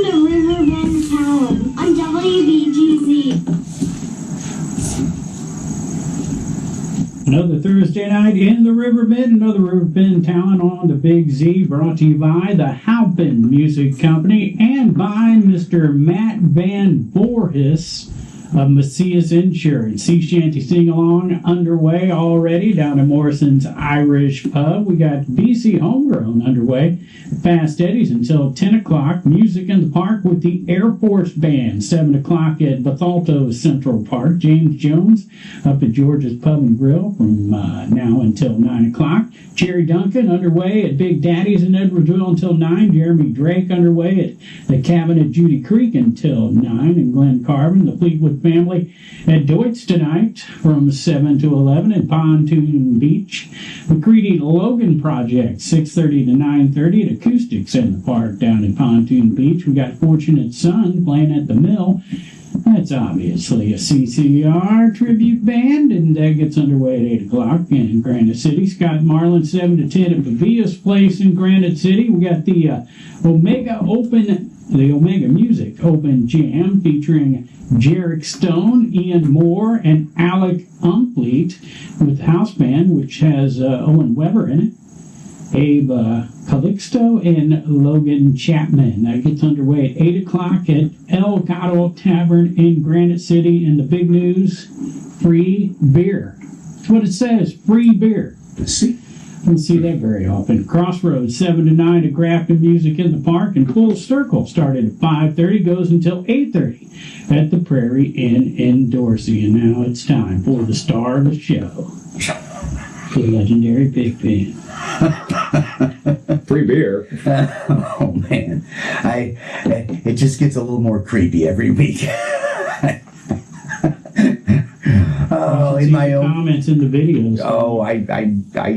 to Riverbend Town on WBGZ. Another Thursday night in the Riverbend, another Riverbend talent on the Big Z, brought to you by the Halpin Music Company and by Mr. Matt Van Voorhis of Macias Insurance. Sea Shanty Sing-Along underway already down at Morrison's Irish Pub. We got BC Homegrown underway at Fast Eddie's until 10 o'clock. Music in the Park with the Air Force Band, 7 o'clock at Bethalto Central Park. James Jones up at George's Pub and Grill from now until 9 o'clock. Jerry Duncan underway at Big Daddy's in Edwardsville until 9. Jeremy Drake underway at the Cabin at Judy Creek until 9. And Glenn Carvin, the Fleetwood family at Deutz tonight from 7 to 11 at Pontoon Beach. McCready Logan Project, 6:30 to 9:30 at Acoustics in the Park down at Pontoon Beach. We got Fortunate Son playing at the Mill. That's obviously a CCR tribute band, and that gets underway at 8 o'clock in Granite City. Scott Marlin, 7 to 10 at Pavia's Place in Granite City. We got the Omega Music Open Jam featuring Jarek Stone, Ian Moore, and Alec Umfleet with House Band, which has Owen Weber in it, Abe Calixto, and Logan Chapman. That gets underway at 8 o'clock at El Gato Tavern in Granite City. And the big news, free beer. That's what it says, free beer. See? Don't see that very often. Crossroads, 7 to 9 at Grafton Music in the Park, and Full Circle started at 5:30, goes until 8:30 at the Prairie Inn in Dorsey. And now it's time for the star of the show, the legendary Big Ben. Free beer. Oh man, it just gets a little more creepy every week. Oh, in my own comments in the videos. Oh, I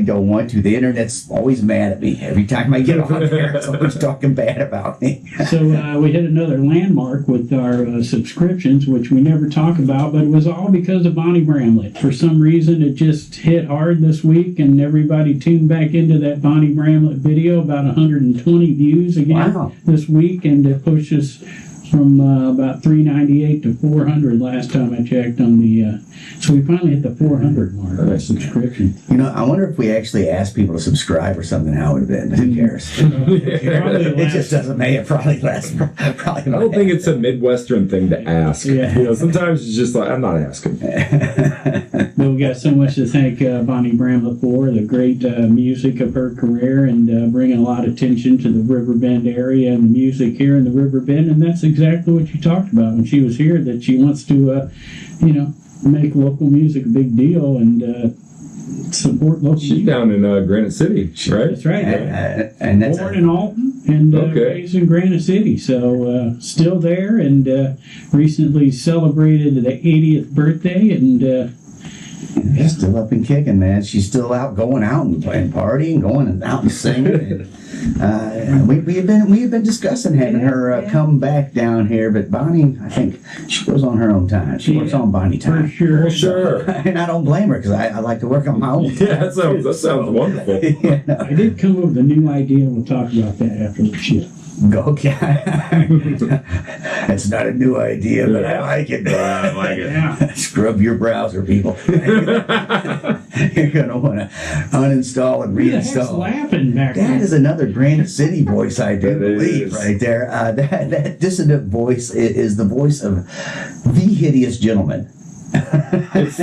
don't want to. The internet's always mad at me. Every time I get on there, it's always talking bad about me. So we hit another landmark with our subscriptions, which we never talk about, but it was all because of Bonnie Bramlett. For some reason, it just hit hard this week, and everybody tuned back into that Bonnie Bramlett video. About 120 views again this week, and it pushed us from about 398 to 400 last time I checked on the. So we finally hit the 400 mark of subscription. You know, I wonder if we actually asked people to subscribe or something, how it would have been. Who cares? It just doesn't make it. Probably less. Probably. I don't think it's a Midwestern thing to ask. Yeah. You know, sometimes it's just like, I'm not asking. But we got so much to thank Bonnie Bramlett for, the great music of her career, and bringing a lot of attention to the Riverbend area and the music here in the Riverbend. And that's exactly what she talked about when she was here, that she wants to, make local music a big deal and support local She's music. down in Granite City, right? That's right. And that's born in Alton and raised in Granite City. So still there, and recently celebrated the 80th birthday, and still up and kicking, man. She's still out, going out and playing, partying, going out and singing. And, we have been discussing having her come back down here, but Bonnie, I think she goes on her own time. She works on Bonnie time. For sure. And I don't blame her, because I like to work on my own time. Yeah, that sounds wonderful. I did come up with a new idea. We'll talk about that after the show. Okay. It's not a new idea, but I like it. I like it. Yeah. Scrub your browser, people. You're going to want to uninstall and Who the heck's reinstall. laughing back That there? is another Granite City voice, I do It believe, is. right there. That dissonant voice is the voice of the Hideous Gentlemen. It's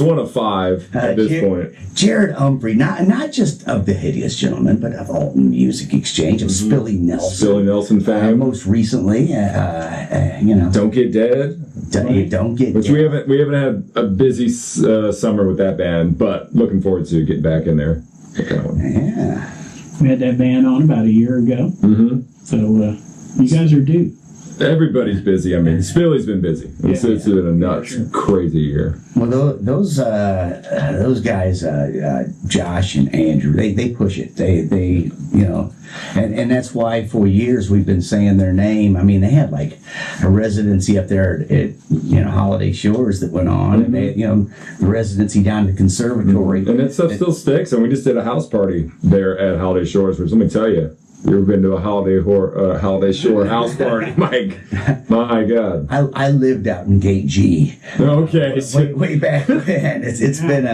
one of 5 at this point. Jared Humphrey, not just of the Hideous Gentlemen, but of Alton Music Exchange, of Spilly Nelson. Billy Nelson fame. Most recently, Don't Get Dead. Don't Get Which Dead. we haven't had a busy summer with that band, but looking forward to getting back in there. Yeah. We had that band on about a year ago. Mm-hmm. So you guys are due. Everybody's busy. I mean, Spilly's been busy. It's been a nuts, crazy year. Well, those guys, Josh and Andrew, they push it. They and that's why for years we've been saying their name. I mean, they had like a residency up there at Holiday Shores that went on, and they the residency down at the conservatory. And that stuff still sticks. And we just did a house party there at Holiday Shores, which let me tell you, You ever been to a Holiday Shore house party, Mike? My God. I lived out in Gate G. Okay. Way back when. It's been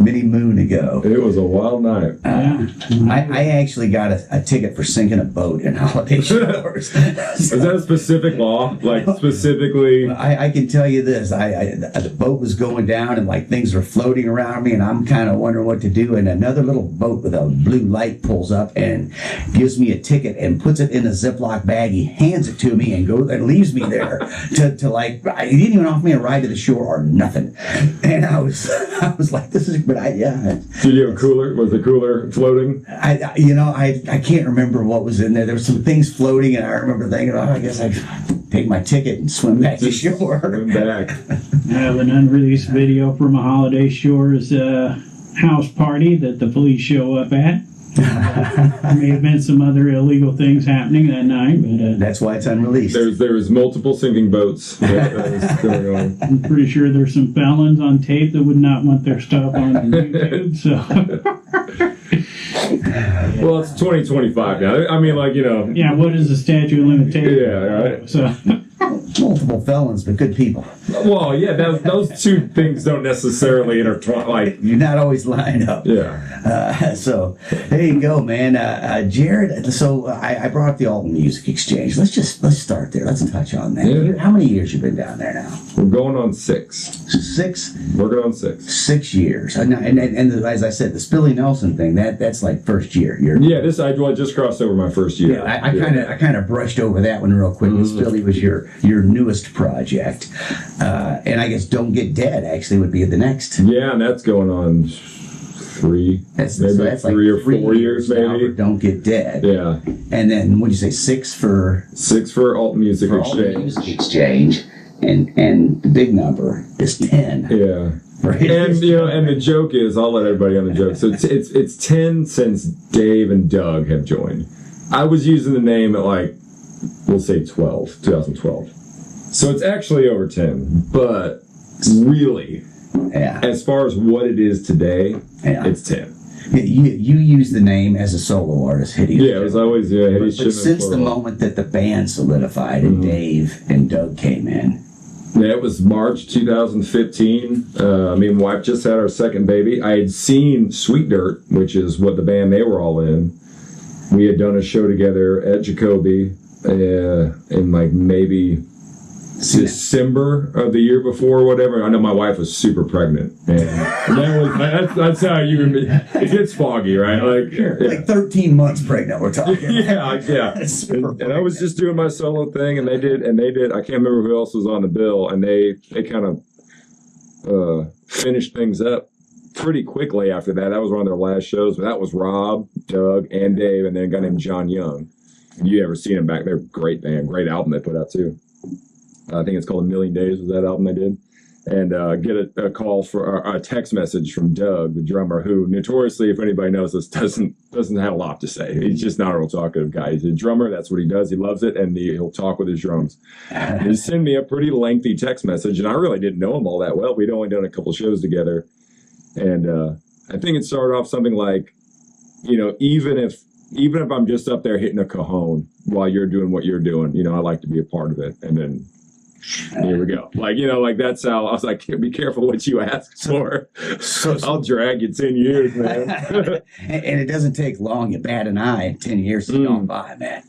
many moon ago. It was a wild night. I actually got a ticket for sinking a boat in Holiday Shores. Is that a specific law? Like specifically? I can tell you this. The boat was going down and like things were floating around me, and I'm kind of wondering what to do. And another little boat with a blue light pulls up and gives me a ticket and puts it in a Ziploc baggie, hands it to me, and leaves me there to like. He didn't even offer me a ride to the shore or nothing. And I was like, this is. But Did you have a cooler? Was the cooler floating? I can't remember what was in there. There were some things floating, and I remember thinking, I guess I take my ticket and swim back to shore. Swim back. I have an unreleased video from a Holiday Shores house party that the police show up at. There may have been some other illegal things happening that night, but that's why it's unreleased. There's multiple sinking boats that is going on. I'm pretty sure there's some felons on tape that would not want their stuff on YouTube. So, well, it's 2025 now. I mean, yeah. What is the statute of limitations? Yeah, right. So. Multiple felons, but good people. Well, yeah, those two things don't necessarily intertwine. Like you're not always lined up. Yeah. So there you go, man. Jared. So I brought up the Alton Music Exchange. Let's start there. Let's touch on that. Yeah. How many years you been down there now? We're going on 6. 6. Working on 6. 6 years. And as I said, the Spilly Nelson thing. That's like first year. I just crossed over my first year. Yeah, I kind of brushed over that one real quick. Mm-hmm. Spilly was your newest project, and I guess Don't Get Dead actually would be the next. Yeah, and that's going on 3, that's maybe like 3 or 4 years, maybe. Don't Get Dead. Yeah. And then what'd you say? 6 for Alton Music Exchange. Alton Music Exchange, and the big number is 10. Yeah. And and the joke is, I'll let everybody on the joke. So it's 10 since Dave and Doug have joined. I was using the name at we'll say 2012. So it's actually over 10, but really, as far as what it is today, it's 10. You use the name as a solo artist, Hideous. Yeah, it was always Hideous. But since the moment that the band solidified and Dave and Doug came in. Yeah, it was March 2015. Me and my wife just had our second baby. I had seen Sweet Dirt, which is what the band they were all in. We had done a show together at Jacoby in maybe December of the year before or whatever. I know my wife was super pregnant. And that's how it gets foggy, right? Like 13 months pregnant, we're talking. Yeah. And I was just doing my solo thing, and they did. I can't remember who else was on the bill, and they kind of finished things up pretty quickly after that. That was one of their last shows, but that was Rob, Doug, and Dave, and then a guy named John Young. And you ever seen them back there? Great band, great album they put out too. I think it's called A Million Days was that album they did. And get a call for a text message from Doug, the drummer, who notoriously, if anybody knows this, doesn't have a lot to say. He's just not a real talkative guy. He's a drummer. That's what he does. He loves it, and he'll talk with his drums. He sent me a pretty lengthy text message, and I really didn't know him all that well. We'd only done a couple shows together. And I think it started off something like, even if I'm just up there hitting a cajon while you're doing what you're doing, I like to be a part of it. And then here we go. That's how I was like, be careful what you ask for. So I'll drag you 10 years, man. And it doesn't take long. You bat an eye, and 10 years has gone by, man.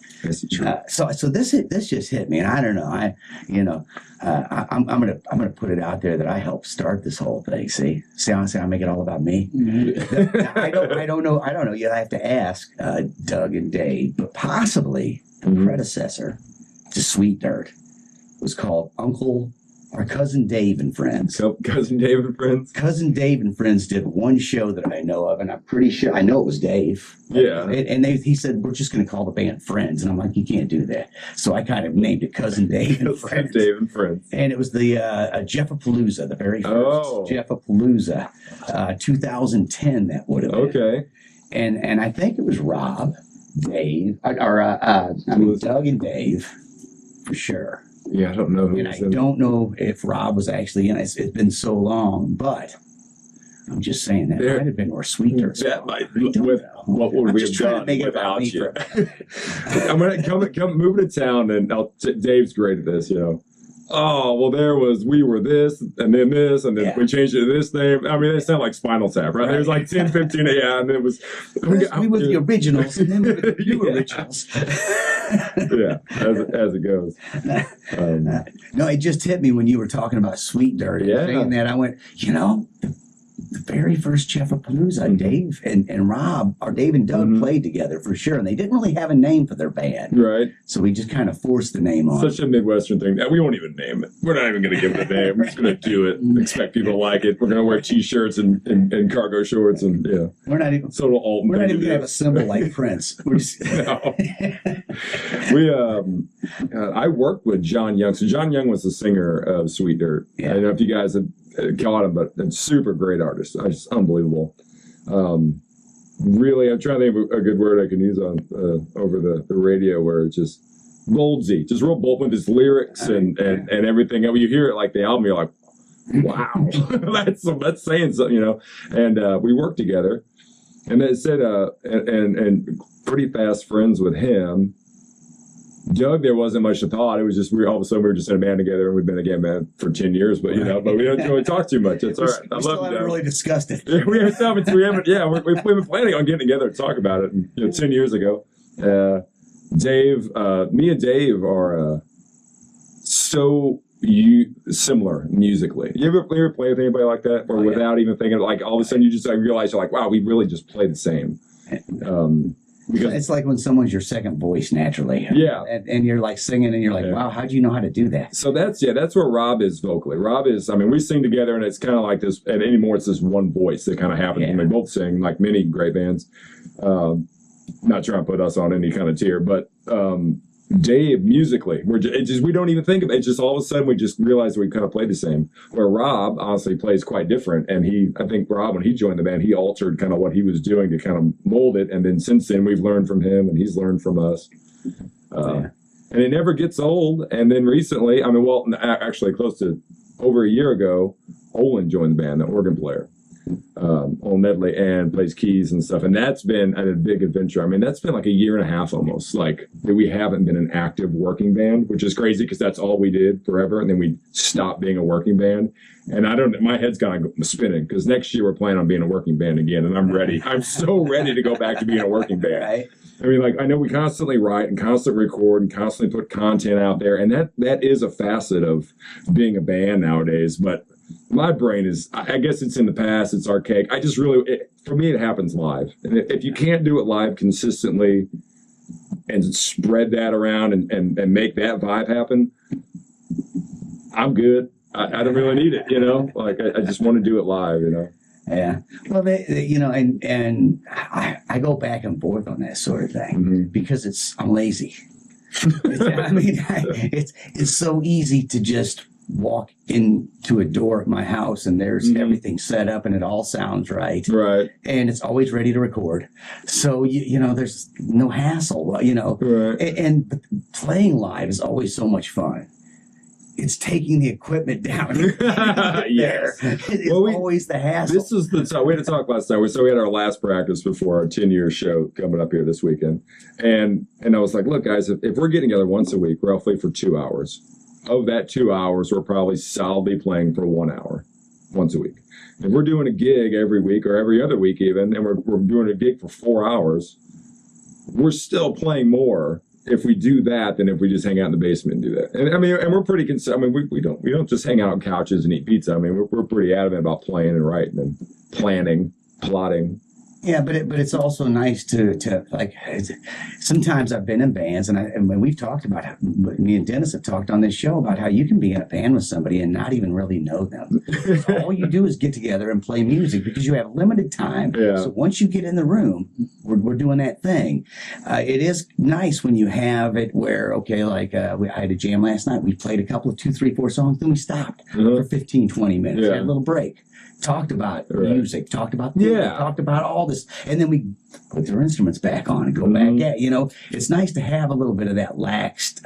So this just hit me, and I don't know. I'm gonna put it out there that I helped start this whole thing. See how I make it all about me. Mm-hmm. I don't know. You have to ask Doug and Dave, but possibly the predecessor to Sweet Dirt was called Cousin Dave and Friends. Cousin Dave and Friends? Cousin Dave and Friends did one show that I know of, and I'm pretty sure, I know it was Dave. Yeah. And he said, we're just going to call the band Friends. And I'm like, you can't do that. So I kind of named it Cousin Dave and Friends. Dave and Friends. And it was the Jeffapalooza, the very first Jeffapalooza, 2010 that would have been. Okay. And I think it was Rob, Dave, Doug and Dave, for sure. Yeah, I don't know who. And I don't know if Rob was actually in it. It's been so long, but I'm just saying that might have been more Sweet Dirt. That might with what would we have done without you? I'm gonna move to town, and Dave's great at this, you know. Oh, well, we were this, and then this, and then we changed it to this name. I mean, it sounded like Spinal Tap, right? There's like 10, 15, and it was... We were the originals, and then we were the new originals. Yeah, as it goes. No, it just hit me when you were talking about Sweet Dirt. And saying that, I went, you know... The very first Jeffapalooza, Dave and Rob, or Dave and Doug played together for sure, and they didn't really have a name for their band. Right. So we just kind of forced the name on. Such a Midwestern thing. We won't even name it. We're not even going to give it a name. We're just going to do it and expect people to like it. We're going to wear T-shirts and cargo shorts and, We're not even going to have a symbol like Prince. We're just... No. I worked with John Young. So John Young was the singer of Sweet Dirt. I don't know if you guys have caught him, but a super great artist. Just unbelievable. Really, I'm trying to think of a good word I can use on over the radio where it's just boldsy, just real bold with his lyrics and everything. I mean, you hear it like the album, you're like, wow, that's saying something, you know. And we worked together, and it said, and pretty fast friends with him. Doug, there wasn't much to thought. It was just all of a sudden we were just in a band together, and we've been a band for 10 years. But but we don't really talk too much. It's all right. I love you. Really discussed it. we haven't. Yeah, we've been planning on getting together to talk about it. And, 10 years ago, Dave, me and Dave are so similar musically. You ever play with anybody like that, or without even thinking? Like all of a sudden you just realize you're like, wow, we really just play the same. Because it's like when someone's your second voice naturally. Yeah. And you're like singing and you're like, wow, how'd you know how to do that? So that's where Rob is vocally. Rob is, I mean, we sing together and it's kind of like this, and anymore it's this one voice that kind of happens when they both sing, like many great bands. Not trying to put us on any kind of tier, but Dave, musically, we don't even think of it. It's just all of a sudden we just realize we kind of play the same. Where Rob honestly plays quite different, and I think Rob, when he joined the band, he altered kind of what he was doing to kind of mold it. And then since then, we've learned from him, and he's learned from us. And it never gets old. And then recently, I mean, well, actually, close to over a year ago, Olin joined the band, the organ player. On medley and plays keys and stuff, and that's been a big adventure. I mean, that's been like a year and a half almost, like that we haven't been an active working band, which is crazy because that's all we did forever, and then we stopped being a working band. And my head's kind of spinning because next year we're planning on being a working band again, and I'm ready. I'm so ready to go back to being a working band. Right. I mean, like, I know we constantly write and constantly record and constantly put content out there, and that is a facet of being a band nowadays, but my brain is, I guess it's in the past, it's archaic. I just for me, it happens live. And if you can't do it live consistently and spread that around and make that vibe happen, I'm good. I don't really need it, you know? Like, I just want to do it live, you know? Yeah. Well, and I go back and forth on that sort of thing because I'm lazy. I mean, it's so easy to just walk into a door at my house and there's everything set up and it all sounds right. Right. And it's always ready to record. So, there's no hassle, Right. And playing live is always so much fun. It's taking the equipment down. Yes. It's always the hassle. This is we had to talk last night. So we had our last practice before our 10-year show coming up here this weekend. And I was like, look, guys, if we're getting together once a week, roughly for 2 hours, of that 2 hours, we're probably solidly playing for 1 hour once a week. If we're doing a gig every week or every other week even, and we're doing a gig for 4 hours, we're still playing more if we do that than if we just hang out in the basement and do that. And I mean, and we're pretty concerned. I mean, we don't just hang out on couches and eat pizza. I mean, we're pretty adamant about playing and writing and planning, plotting. Yeah, but it's also nice to like. Sometimes I've been in bands, and when we've talked about me and Dennis have talked on this show about how you can be in a band with somebody and not even really know them. All you do is get together and play music because you have limited time. Yeah. So once you get in the room, we're doing that thing. It is nice when you have it where I had a jam last night. We played a couple of 2, 3, 4 songs, then we stopped for 15, 20 minutes. Yeah. Had a little break. Talked about music, talked about talked about all this listen, and then we put their instruments back on and go back at, it's nice to have a little bit of that laxed.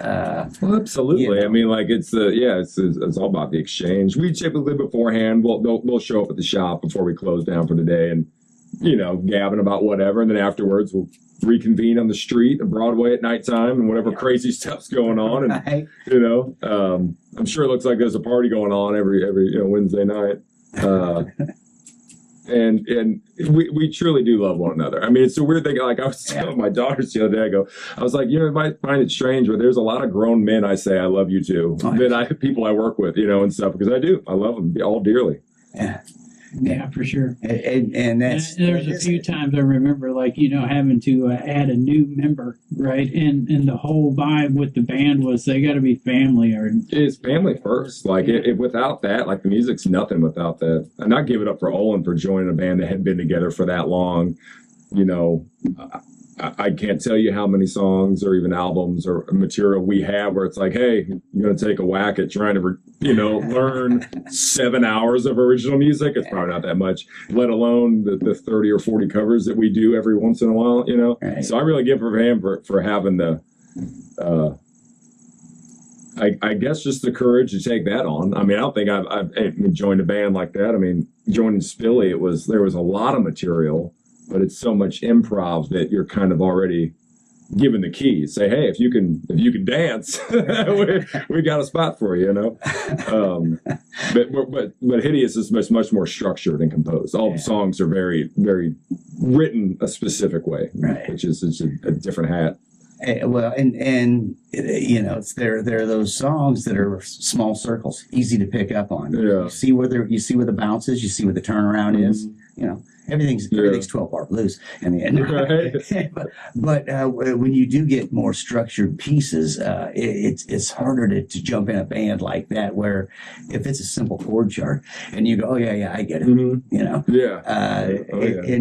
Well, absolutely. I mean, like it's all about the exchange. We typically beforehand, we'll show up at the shop before we close down for the day and, gabbing about whatever. And then afterwards we'll reconvene on the street and Broadway at nighttime and whatever crazy stuff's going on. And, I'm sure it looks like there's a party going on every Wednesday night. And we truly do love one another. I mean, it's a weird thing. Like I was telling my daughters the other day, I was like, you might find it strange, but there's a lot of grown men I say I love you to, people I work with, and stuff, because I do. I love them all dearly. Yeah, for sure. And that's there's a few times I remember, like, having to add a new member, right? And the whole vibe with the band was they got to be family, or it's family first. Like without that, like the music's nothing without that. And I give it up for Olin for joining a band that hadn't been together for that long. I can't tell you how many songs or even albums or material we have where it's like, hey, you're going to take a whack at trying to, learn 7 hours of original music. It's probably not that much, let alone the 30 or 40 covers that we do every once in a while, Right. So I really give for him for having the, I guess just the courage to take that on. I mean, I don't think I've joined a band like that. I mean, joining Spilly, there was a lot of material, but it's so much improv that you're kind of already given the keys. Say, hey, if you can dance, we got a spot for you, But Hideous is much more structured and composed. All the songs are very, very written a specific way, right? Which is a different hat. Well, and there are those songs that are small circles, easy to pick up on. Yeah. You see where the bounce is, you see where the turnaround is. Everything's 12-bar blues in the end. Right. but when you do get more structured pieces, it's harder to jump in a band like that, where if it's a simple chord chart and you go, oh yeah, I get it,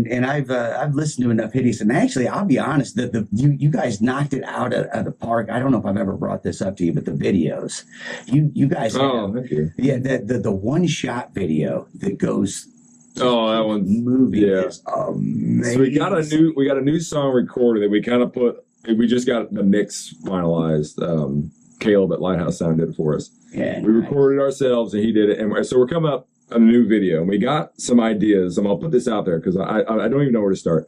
And I've listened to enough Hideous, and actually I'll be honest that you guys knocked it out of the park. I don't know if I've ever brought this up to you, but the videos, you guys, thank you. The one shot video that goes. Oh, that one's movie is amazing. So we got a new song recorded that we kind of we just got the mix finalized. Caleb at Lighthouse Sound did it for us. Yeah, we recorded ourselves and he did it. And so we're coming up on a new video, and we got some ideas. And I'll put this out there because I don't even know where to start.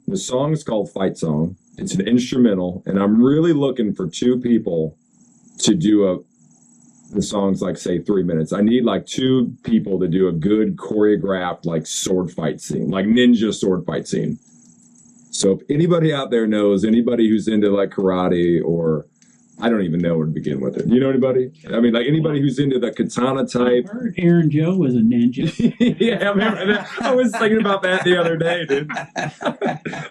The song is called Fight Song. It's an instrumental, and I'm really looking for two people to do the song's like, say, 3 minutes. I need like two people to do a good choreographed like sword fight scene, like ninja sword fight scene. So if anybody out there knows anybody who's into like karate, or I don't even know where to begin with it. You know anybody? I mean, like anybody who's into the katana type. I heard Aaron Joe was a ninja. Yeah, I remember that. I was thinking about that the other day, dude.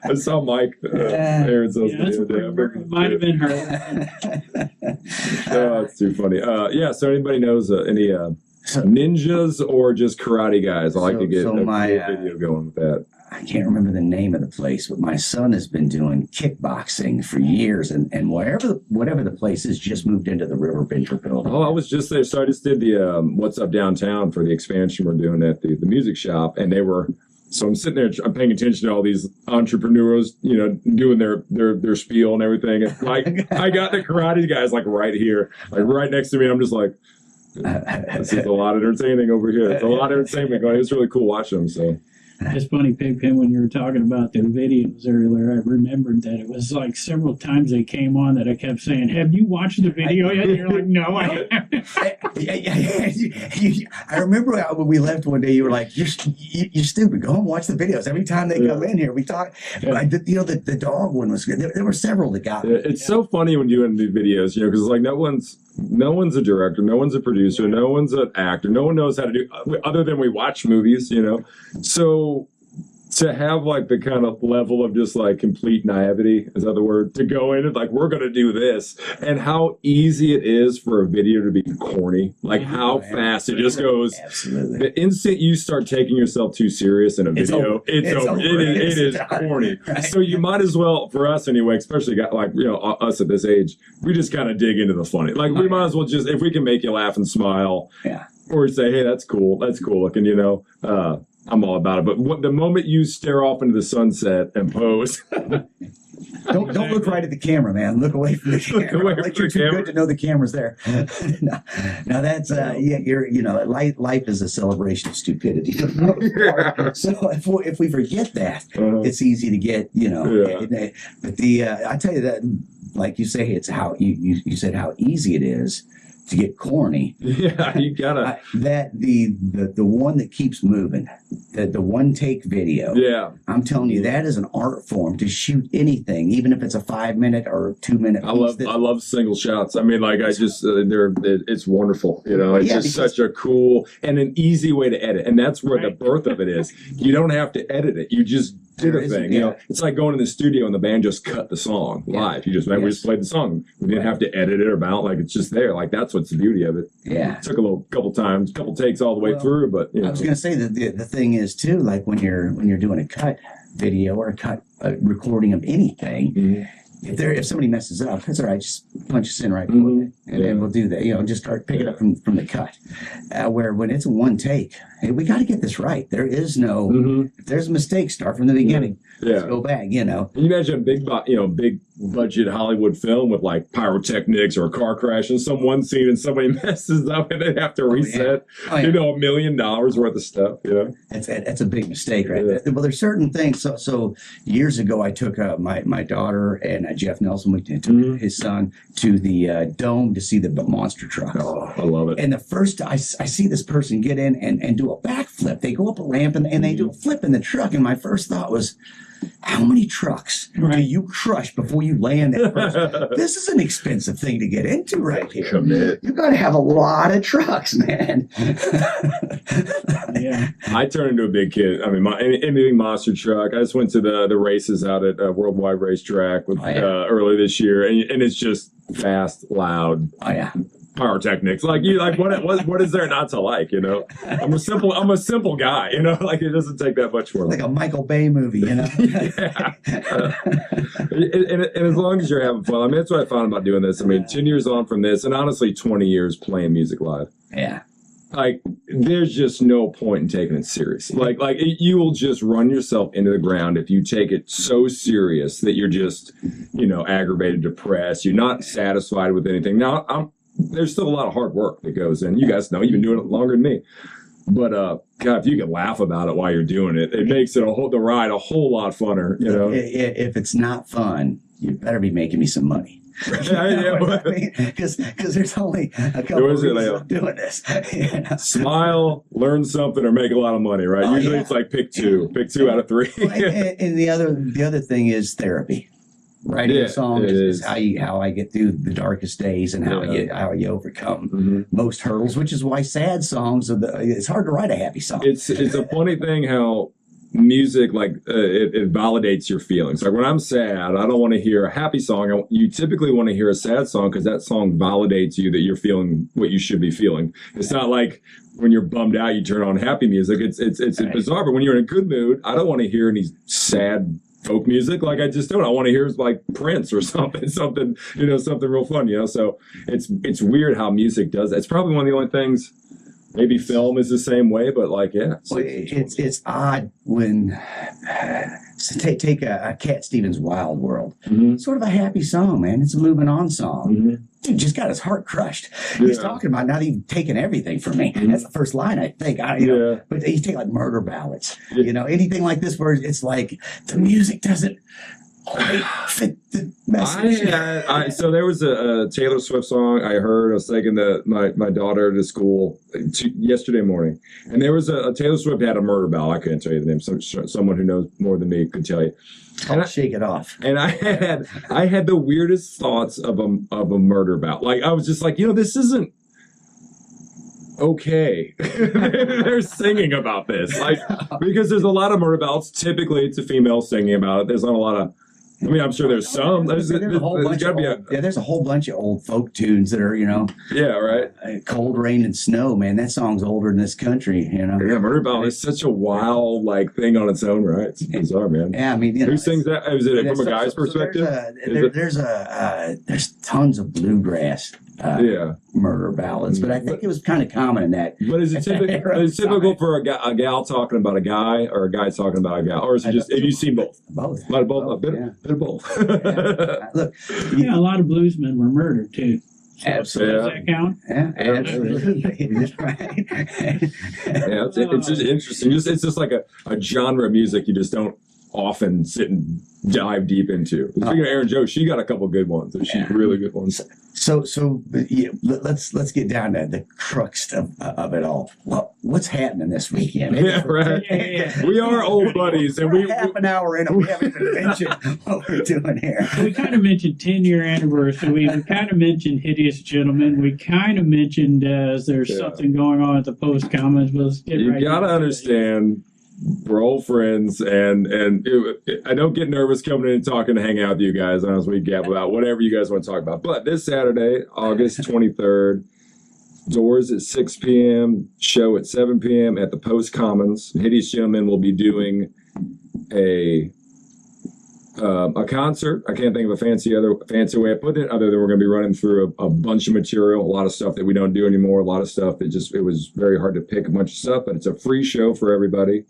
I saw Mike, Aaron's the other day. Might have been her. Oh, that's too funny. So anybody knows any ninjas or just karate guys? I like to get a video going with that. I can't remember the name of the place, but my son has been doing kickboxing for years, and whatever the place is, just moved into the River Bender building. Oh, I was just there. So I just did the What's Up Downtown for the expansion we're doing at the music shop, and they were. So I'm sitting there, I'm paying attention to all these entrepreneurs, doing their spiel and everything. And like I got the karate guys like right here, like right next to me. I'm just like, this is a lot of entertaining over here. It's a lot of entertainment going. It was really cool watching them. So. It's funny, Pigpen, when you were talking about their videos earlier, I remembered that it was like several times they came on that I kept saying, have you watched the video yet? And you're like, no, I haven't. I remember when we left one day, you were like, you're stupid. Go home and watch the videos. Every time they come in here, we talk. Yeah. The dog one was good. There were several that got me. It's so funny when you do videos, because it's like no one's a director, no one's a producer, no one's an actor, no one knows how to do other than we watch movies, So to have like the kind of level of just like complete naivety, is that the word, to go in and like, we're going to do this, and how easy it is for a video to be corny, like how fast it just goes. Absolutely. The instant you start taking yourself too serious in a video, it's over. It is corny. Right. So you might as well, for us anyway, especially like, us at this age, we just kind of dig into the funny. Like we might as well just, if we can make you laugh and smile, or say, hey, that's cool looking, I'm all about it. But the moment you stare off into the sunset and pose, Don't look right at the camera, man. Look away from the camera. away Like from you're the too camera. good to know the camera's there. Now that's life is a celebration of stupidity. So if we forget that, it's easy to get, But I tell you that, like you say, it's how you said how easy it is to get corny. Yeah, you gotta. The one that keeps moving, the one take video. Yeah, I'm telling you, that is an art form to shoot anything, even if it's a 5-minute or 2-minute. I love single shots. I mean, like I just it's wonderful. It's just such a cool and an easy way to edit, and that's where the birth of it is. You don't have to edit it. You just did a thing. It's like going to the studio and the band just cut the song live. You just we just played the song. We didn't have to edit it or bounce. Like it's just there. Like that's what's the beauty of it. Yeah, it took a couple takes all the way through. But I was going to say that the thing is too, like when you're doing a cut video or a cut recording of anything. If somebody messes up, that's all right. Just punch us in right quick, and then we'll do that. Just start picking up from the cut. Where when it's a one take, hey, we got to get this right. There is no. If there's a mistake, start from the beginning. Let's go back. Can you imagine a big budget Hollywood film with like pyrotechnics or a car crash in some one scene and somebody messes up and they have to reset. $1 million worth of stuff. That's a big mistake, right? Well, there's certain things. So years ago, I took my daughter and Jeff Nelson. We took his son to the Dome to see the monster truck. Oh, I love it. And the first I see this person get in and do a backflip. They go up a ramp and they do a flip in the truck. And my first thought was, how many trucks do you crush before you land that person? This is an expensive thing to get into right here. Commit. You got to have a lot of trucks, man. I turned into a big kid. I mean, anything monster truck. I just went to the races out at Worldwide Racetrack with earlier this year, and it's just fast, loud. Oh yeah. Pyrotechnics, what is there not to like? I'm a simple guy. Like it doesn't take that much for me. Like a Michael Bay movie, and as long as you're having fun, I mean, that's what I found about doing this. I mean, 10 years on from this, and honestly, 20 years playing music live. Yeah. Like, there's just no point in taking it serious. Like you will just run yourself into the ground if you take it so serious that you're just, aggravated, depressed. You're not satisfied with anything. Now, there's still a lot of hard work that goes in. You guys know, you've been doing it longer than me. But God, if you can laugh about it while you're doing it, it makes it the ride a whole lot funner. If it's not fun, you better be making me some money. Because there's only a couple of reasons I'm doing this. Smile, learn something, or make a lot of money, right? Usually it's like pick two out of three. And the other thing is therapy. Writing a song is how I get through the darkest days and how you overcome most hurdles, which is why sad songs it's hard to write a happy song. It's a funny thing how music it validates your feelings. Like when I'm sad, I don't want to hear a happy song. You typically want to hear a sad song because that song validates you that you're feeling what you should be feeling. It's not like when you're bummed out, you turn on happy music. It's bizarre, but when you're in a good mood, I don't want to hear any sad folk music. Like I just don't. I want to hear like Prince or something real fun. So it's weird how music does that. It's probably one of the only things. Maybe film is the same way, but it's odd when take a Cat Stevens' Wild World. Sort of a happy song, man. It's a moving on song. Dude just got his heart crushed. He's talking about not even taking everything from me. That's the first line, I think. But you take like murder ballads, anything like this where it's like the music doesn't quite fit the message. So there was a Taylor Swift song I heard. I was taking my daughter to school yesterday morning, and there was a Taylor Swift had a murder ballad. I couldn't tell you the name. Someone who knows more than me could tell you. And Shake It Off. And I had the weirdest thoughts of a murder ballad. Like I was just like, this isn't okay. They're singing about this, because there's a lot of murder ballads. Typically, it's a female singing about it. There's not a lot of. I mean, I'm sure there's some. There's a whole bunch there's a whole bunch of old folk tunes that are, Yeah, right. Cold Rain and Snow, man. That song's older than this country, Yeah, murder ballad is such a wild thing on its own, right? It's bizarre, man. Yeah, I mean, who sings that? Is it from a guy's perspective? There's tons of bluegrass murder ballads. But I think it was kind of common in that. But is it typical for a gal talking about a guy, or a guy talking about a gal, or is it just? Have you seen both? Both. A bit of both. Look, a lot of bluesmen were murdered too. So absolutely. Does that count? Yeah, absolutely. Right. It's just interesting. It's just like a genre of music you just don't often sit and dive deep into. Speaking of Aaron Joe, she got a couple good ones. She's really good ones. So yeah, let's get down to the crux of it all. What's happening this weekend? Yeah, right. Yeah. We are old buddies, and we half an hour in, and we haven't even mentioned what we're doing here. We kind of mentioned 10-year anniversary. We kind of mentioned Hideous Gentlemen. We kind of mentioned there's something going on at the Post Commons. But let's get you gotta understand. We're old friends, and I don't get nervous coming in and talking to hang out with you guys. Honestly, we gab about whatever you guys want to talk about. But this Saturday, August 23rd, doors at 6 p.m., show at 7 p.m. at the Post Commons. Hideous Gentlemen will be doing a concert. I can't think of a fancy way of putting it, other than we're going to be running through a bunch of material, a lot of stuff that we don't do anymore, a lot of stuff that it was very hard to pick a bunch of stuff, but it's a free show for everybody.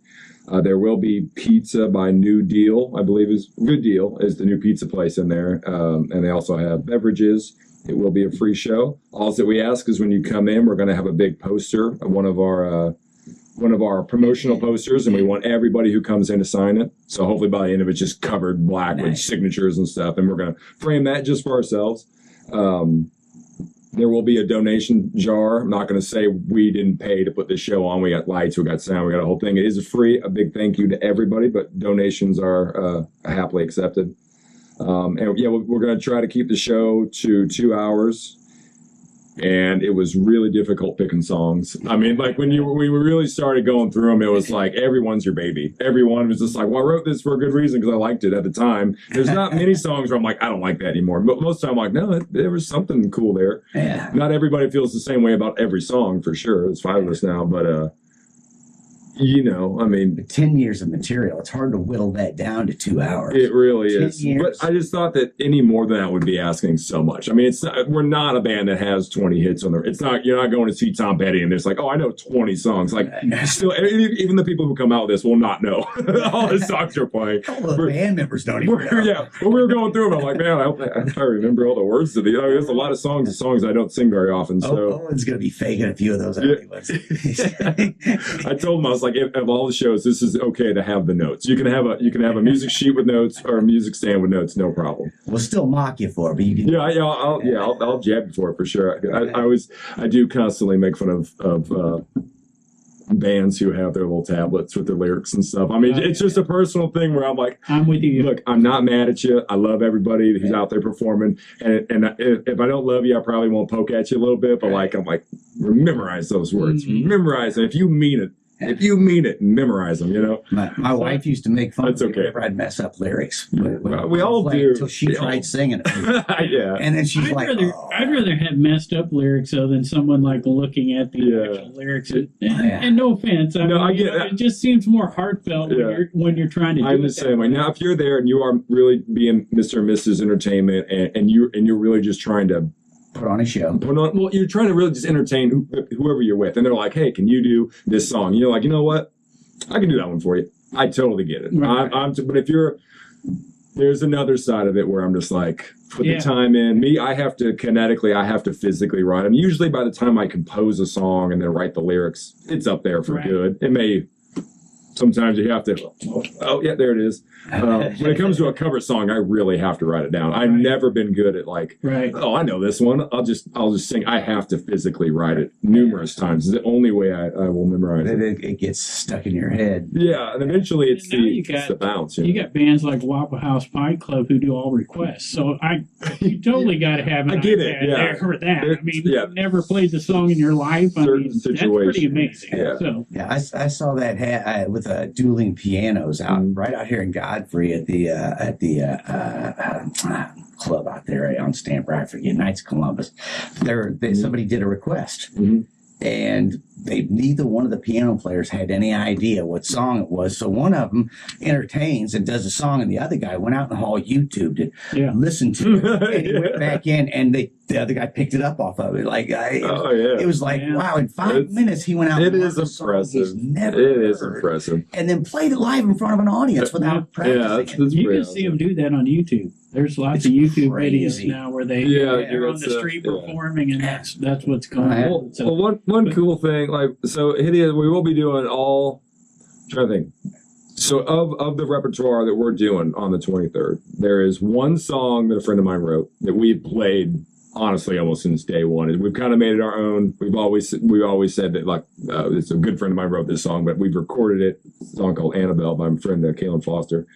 There will be pizza by New Deal, I believe is Good Deal is the new pizza place in there, and they also have beverages. It will be a free show. All that we ask is when you come in, we're going to have a big poster, one of our promotional posters, and we want everybody who comes in to sign it. So hopefully by the end of it, it's just covered black with signatures and stuff, and we're going to frame that just for ourselves. There will be a donation jar. I'm not going to say we didn't pay to put this show on. We got lights, we got sound, we got a whole thing. It is free. A big thank you to everybody, but donations are happily accepted. And yeah, we're going to try to keep the show to 2 hours. And it was really difficult picking songs. I mean, like when we really started going through them, it was like everyone's your baby. Everyone was just like, well, I wrote this for a good reason because I liked it at the time. There's not many songs where I'm like, I don't like that anymore. But most of the time, I'm like, no, there was something cool there. Yeah. Not everybody feels the same way about every song for sure. There's 5 of us now, but I mean, 10 years of material. It's hard to whittle that down to 2 hours. It really 10 is. years. But I just thought that any more than that would be asking so much. I mean, we're not a band that has 20 hits on there. It's not, you're not going to see Tom Petty and there's like, oh, I know 20 songs. Like, still, even the people who come out with this will not know all the songs you're playing. All the band members don't even know. Yeah. When we were going through them, I'm like, man, I hope I remember all the words to these. I mean, there's a lot of songs I don't sing very often. So Owen's going to be faking a few of those early ones. I told him, I was like, of all the shows, this is okay to have the notes. You can have a music sheet with notes or a music stand with notes, no problem. We'll still mock you for it, but you can. I'll jab you for it for sure. I do constantly make fun of bands who have their little tablets with their lyrics and stuff. I mean, it's just a personal thing where I'm like, I'm with you. Look, I'm not mad at you. I love everybody who's out there performing, and if I don't love you, I probably won't poke at you a little bit. But I'm like, memorize those words. Mm-hmm. Memorize them. If you mean it. If you mean it, memorize them, My wife used to make fun of me okay. whenever I'd mess up lyrics. We all do. Until she tried singing it. Yeah. And then she's I'd rather have messed up lyrics though than someone like looking at the actual lyrics. And no offense, I get that. It just seems more heartfelt when you're trying to do it. I'm the same way. Now, if you're there and you are really being Mr. and Mrs. Entertainment and you're really just trying to put on a show. Well, you're trying to really just entertain whoever you're with. And they're like, hey, can you do this song? And you're like, you know what? I can do that one for you. I totally get it. Right. But if there's another side of it where I'm just like, put the time in. I have to physically write them. Usually by the time I compose a song and then write the lyrics, it's up there for good. It may... Sometimes you have to, there it is. When it comes to a cover song, I really have to write it down. I've never been good at I know this one. I'll just sing. I have to physically write it numerous times. It's the only way I will memorize it. It gets stuck in your head. Yeah, and eventually it's the bounce. You got bands like Waffle House Pie Club who do all requests. So you totally got to have an iPad there for that. I mean, you've never played the song in your life. That's pretty amazing. Yeah. So I saw that with dueling pianos right out here in Godfrey at the club out there on Stamper. I forget, Knights of Columbus. Somebody did a request, and neither one of the piano players had any idea what song it was. So one of them entertains and does a song, and the other guy went out in the hall, YouTubed it, listened to it, and he went back in, and the other guy picked it up off of it. It was like, wow, in 5 minutes he went out. It is impressive. Impressive. And then played it live in front of an audience without practicing. That's you can see them do that on YouTube. There's lots of YouTube crazy. videos now where they're on the street performing, and that's what's going on. Well, one cool thing, so Hideous, we will be doing all. I'm trying to think. So of the repertoire that we're doing on the 23rd, there is one song that a friend of mine wrote that we've played honestly almost since day one. We've kind of made it our own. We always said that it's a good friend of mine wrote this song, but we've recorded it. It's a song called Annabelle by my friend Kaylin Foster.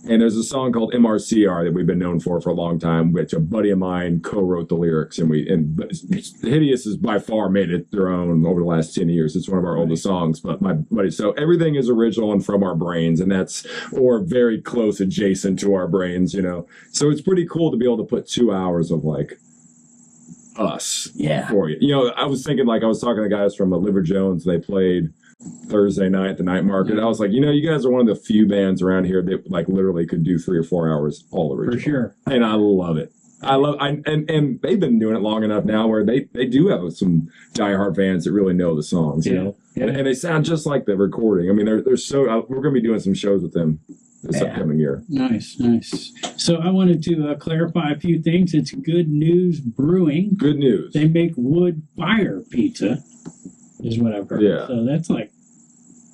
And there's a song called MRCR that we've been known for a long time, which a buddy of mine co-wrote the lyrics, and Hideous has by far made it their own over the last 10 years. It's one of our oldest songs, but my buddy, so everything is original and from our brains, and or very close adjacent to our brains, So it's pretty cool to be able to put 2 hours of us for you. I was thinking, I was talking to guys from Liver Jones, they played Thursday night at the night market. I was like, you guys are one of the few bands around here that literally could do 3 or 4 hours all original. For sure. And I love it. And they've been doing it long enough now where they do have some diehard fans that really know the songs, you know? Yeah. And they sound just like the recording. I mean, they're so, we're going to be doing some shows with them this upcoming year. Nice. So I wanted to clarify a few things. It's Good News Brewing. Good news. They make wood fire pizza, is what I've heard. Yeah. So that's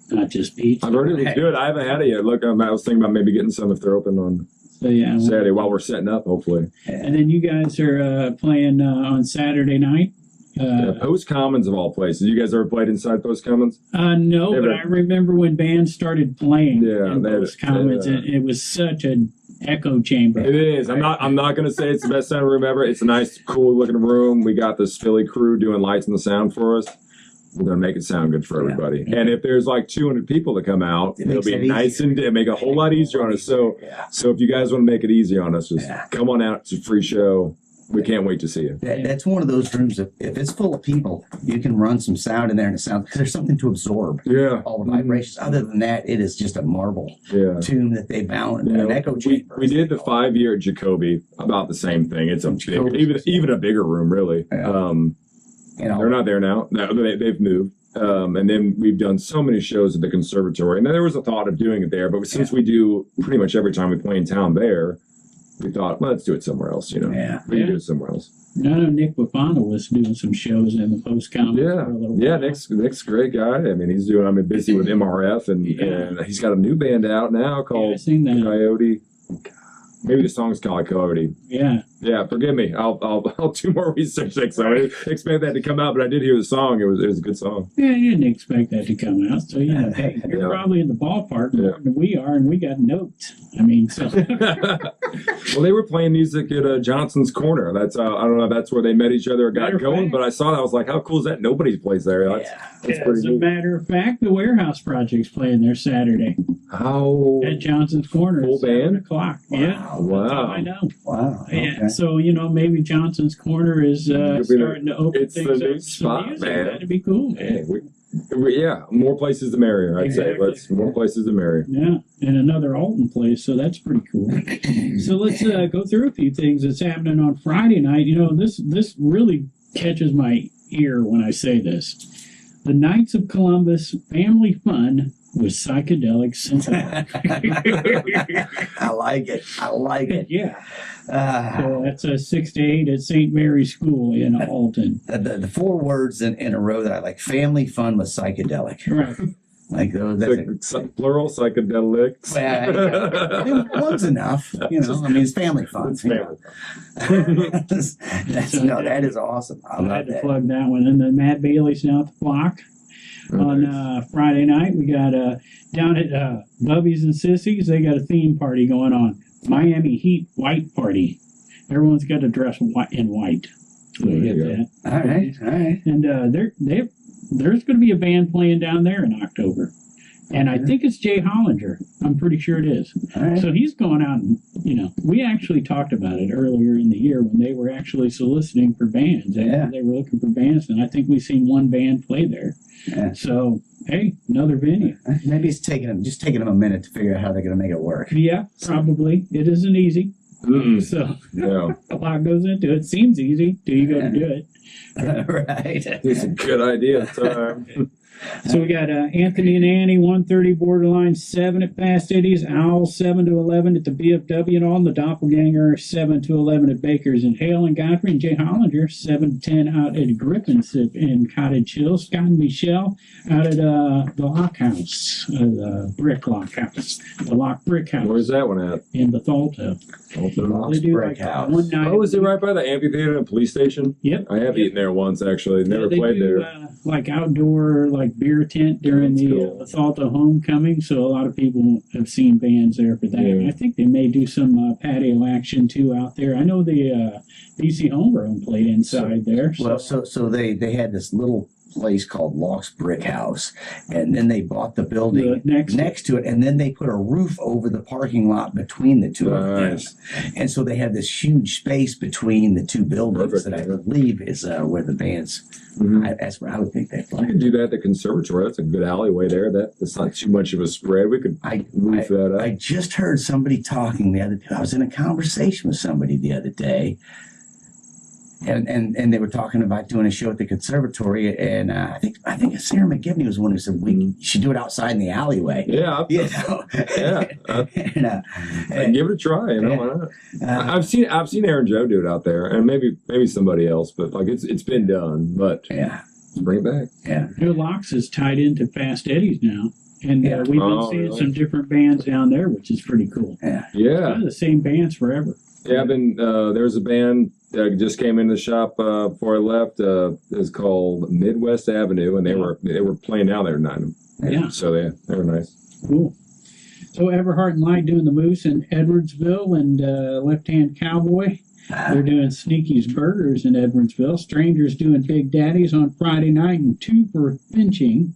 not just pizza. I've heard it was good. I haven't had it yet. Look, I was thinking about maybe getting some if they're open on Saturday while we're setting up, hopefully. And then you guys are playing on Saturday night. Post Commons of all places. You guys ever played inside Post Commons? No, but I remember when bands started playing in they Post Commons, and it was such an echo chamber. It is. I'm not going to say it's the best sound room ever. It's a nice, cool looking room. We got this Philly crew doing lights and the sound for us. We're going to make it sound good for everybody. Yeah. And if there's 200 people that come out, it'll be nice and make it a whole lot easier on us. So if you guys want to make it easy on us, just come on out. It's a free show. We can't wait to see you. That's one of those rooms. If it's full of people, you can run some sound in there, and it sounds because there's something to absorb. Yeah, all the vibrations. Other than that, it is just a marble tune that they balance an echo chamber. We did the 5-year at Jacoby, about the same thing. It's a big, even a bigger room, really. Yeah. They're not there now. They've moved. And then we've done so many shows at the conservatory, and then there was a thought of doing it there. But since we do pretty much every time we play in town there, we thought, let's do it somewhere else, We can do it somewhere else. I know Nick Wapana was doing some shows in the Post Commons for a little while. Nick's a great guy. I mean, he's busy with MRF, and he's got a new band out now called Coyote. Maybe the song's called Coyote. Yeah. Yeah, forgive me. I'll do more research next time. I didn't expect that to come out, but I did hear the song. It was a good song. Yeah, you didn't expect that to come out. So, you're probably in the ballpark more than we are, and we got notes. I mean, so. Well, they were playing music at Johnson's Corner. That's I don't know. That's where they met each other or got going. But I saw that. I was like, how cool is that? Nobody plays there. That's pretty as a matter of fact, the Warehouse Project's playing there Saturday. How? At Johnson's Corner. Full band? 7:00. Yeah. Wow. That's all I know. Wow. Yeah. Okay. So, maybe Johnson's Corner is starting to open things up. It's the big spot, man. That'd be cool. Yeah, more places the merrier, I'd say. More places the merrier. Yeah, and another Alton place, so that's pretty cool. So let's go through a few things that's happening on Friday night. This really catches my ear when I say this. The Knights of Columbus Family Fun with Psychedelic Symphony. I like it. Yeah. So that's a 6 to 8 at St. Mary's School in Alton. The 4 words in a row that I like: family fun with psychedelic. Right. Like those. Plural psychedelics. Well, one's enough. I mean, it's family fun. It's family fun. That is awesome. I had to plug that one. And then Matt Bailey's down at the block. On Friday night, we got down at Bubby's and Sissy's. They got a theme party going on. Miami Heat White Party. Everyone's got to dress in white. So you get that. All right. And there's going to be a band playing down there in October. And I think it's Jay Hollinger. I'm pretty sure it is. All right. So he's going out and, we actually talked about it earlier in the year when they were actually soliciting for bands. Yeah. They were looking for bands, and I think we've seen one band play there. Yeah. So, hey, another venue. Maybe it's taking them a minute to figure out how they're going to make it work. Yeah, probably. It isn't easy. So Yeah. a lot goes into it. Seems easy till you go to do it. Right. It's a good idea at the time. So we got Anthony and Annie, 1:30 Borderline, 7 at Fast Eddie's, Owl, 7 to 11 at the BFW and all, and the Doppelganger, 7 to 11 at Baker's and Hale and Godfrey, and Jay Hollinger, 7 to 10 out at Griffin's in Cottage Hill, Scott and Michelle out at the Lock House, the Brick Lock House, the Lock Brick House. Where's that one at? In Bethalto. They do Brick like House. one night. Oh, is it right by the amphitheater and police station? Yep. I have eaten there once, actually. Never They played do, there. like outdoor, like beer tent during That's the cool. Bethalto homecoming. So a lot of people have seen bands there for that. Yeah. And I think they may do some patio action too out there. I know the DC Homegrown played inside there. Well, so they had this little place called Locke's Brick House, and then they bought the building next to it, and then they put a roof over the parking lot between the two of them. Nice. And so they have this huge space between the two buildings Perfect. that I believe is where the bands. Mhm. That's where I would think they I play. could do that at the conservatory. That's a good alleyway there. That's not too much of a spread. We could roof that up. I just heard somebody talking the other day. I was in a conversation with somebody the other day, and they were talking about doing a show at the conservatory, and I think Sarah McGivney was the one who said we should do it outside in the alleyway. Yeah, You know? yeah. And, I can give it a try. You know, Yeah. why not? I've seen Aaron Joe do it out there, and maybe somebody else, but like it's been done. But yeah, let's bring it back. yeah. New Locks is tied into Fast Eddie's now. And Yeah. we've been Oh, seeing really? some different bands down there, which is pretty cool. Yeah. Yeah, They're the same bands forever. yeah. I've been there's a band that just came in the shop before I left. It's called Midwest Avenue, and they were playing down there tonight. Yeah. So they were nice. Cool. So Everhart and Light doing the Moose in Edwardsville, and Left Hand Cowboy. They're doing Sneaky's Burgers in Edwardsville. Strangers doing Big Daddy's on Friday night, and Two for Finching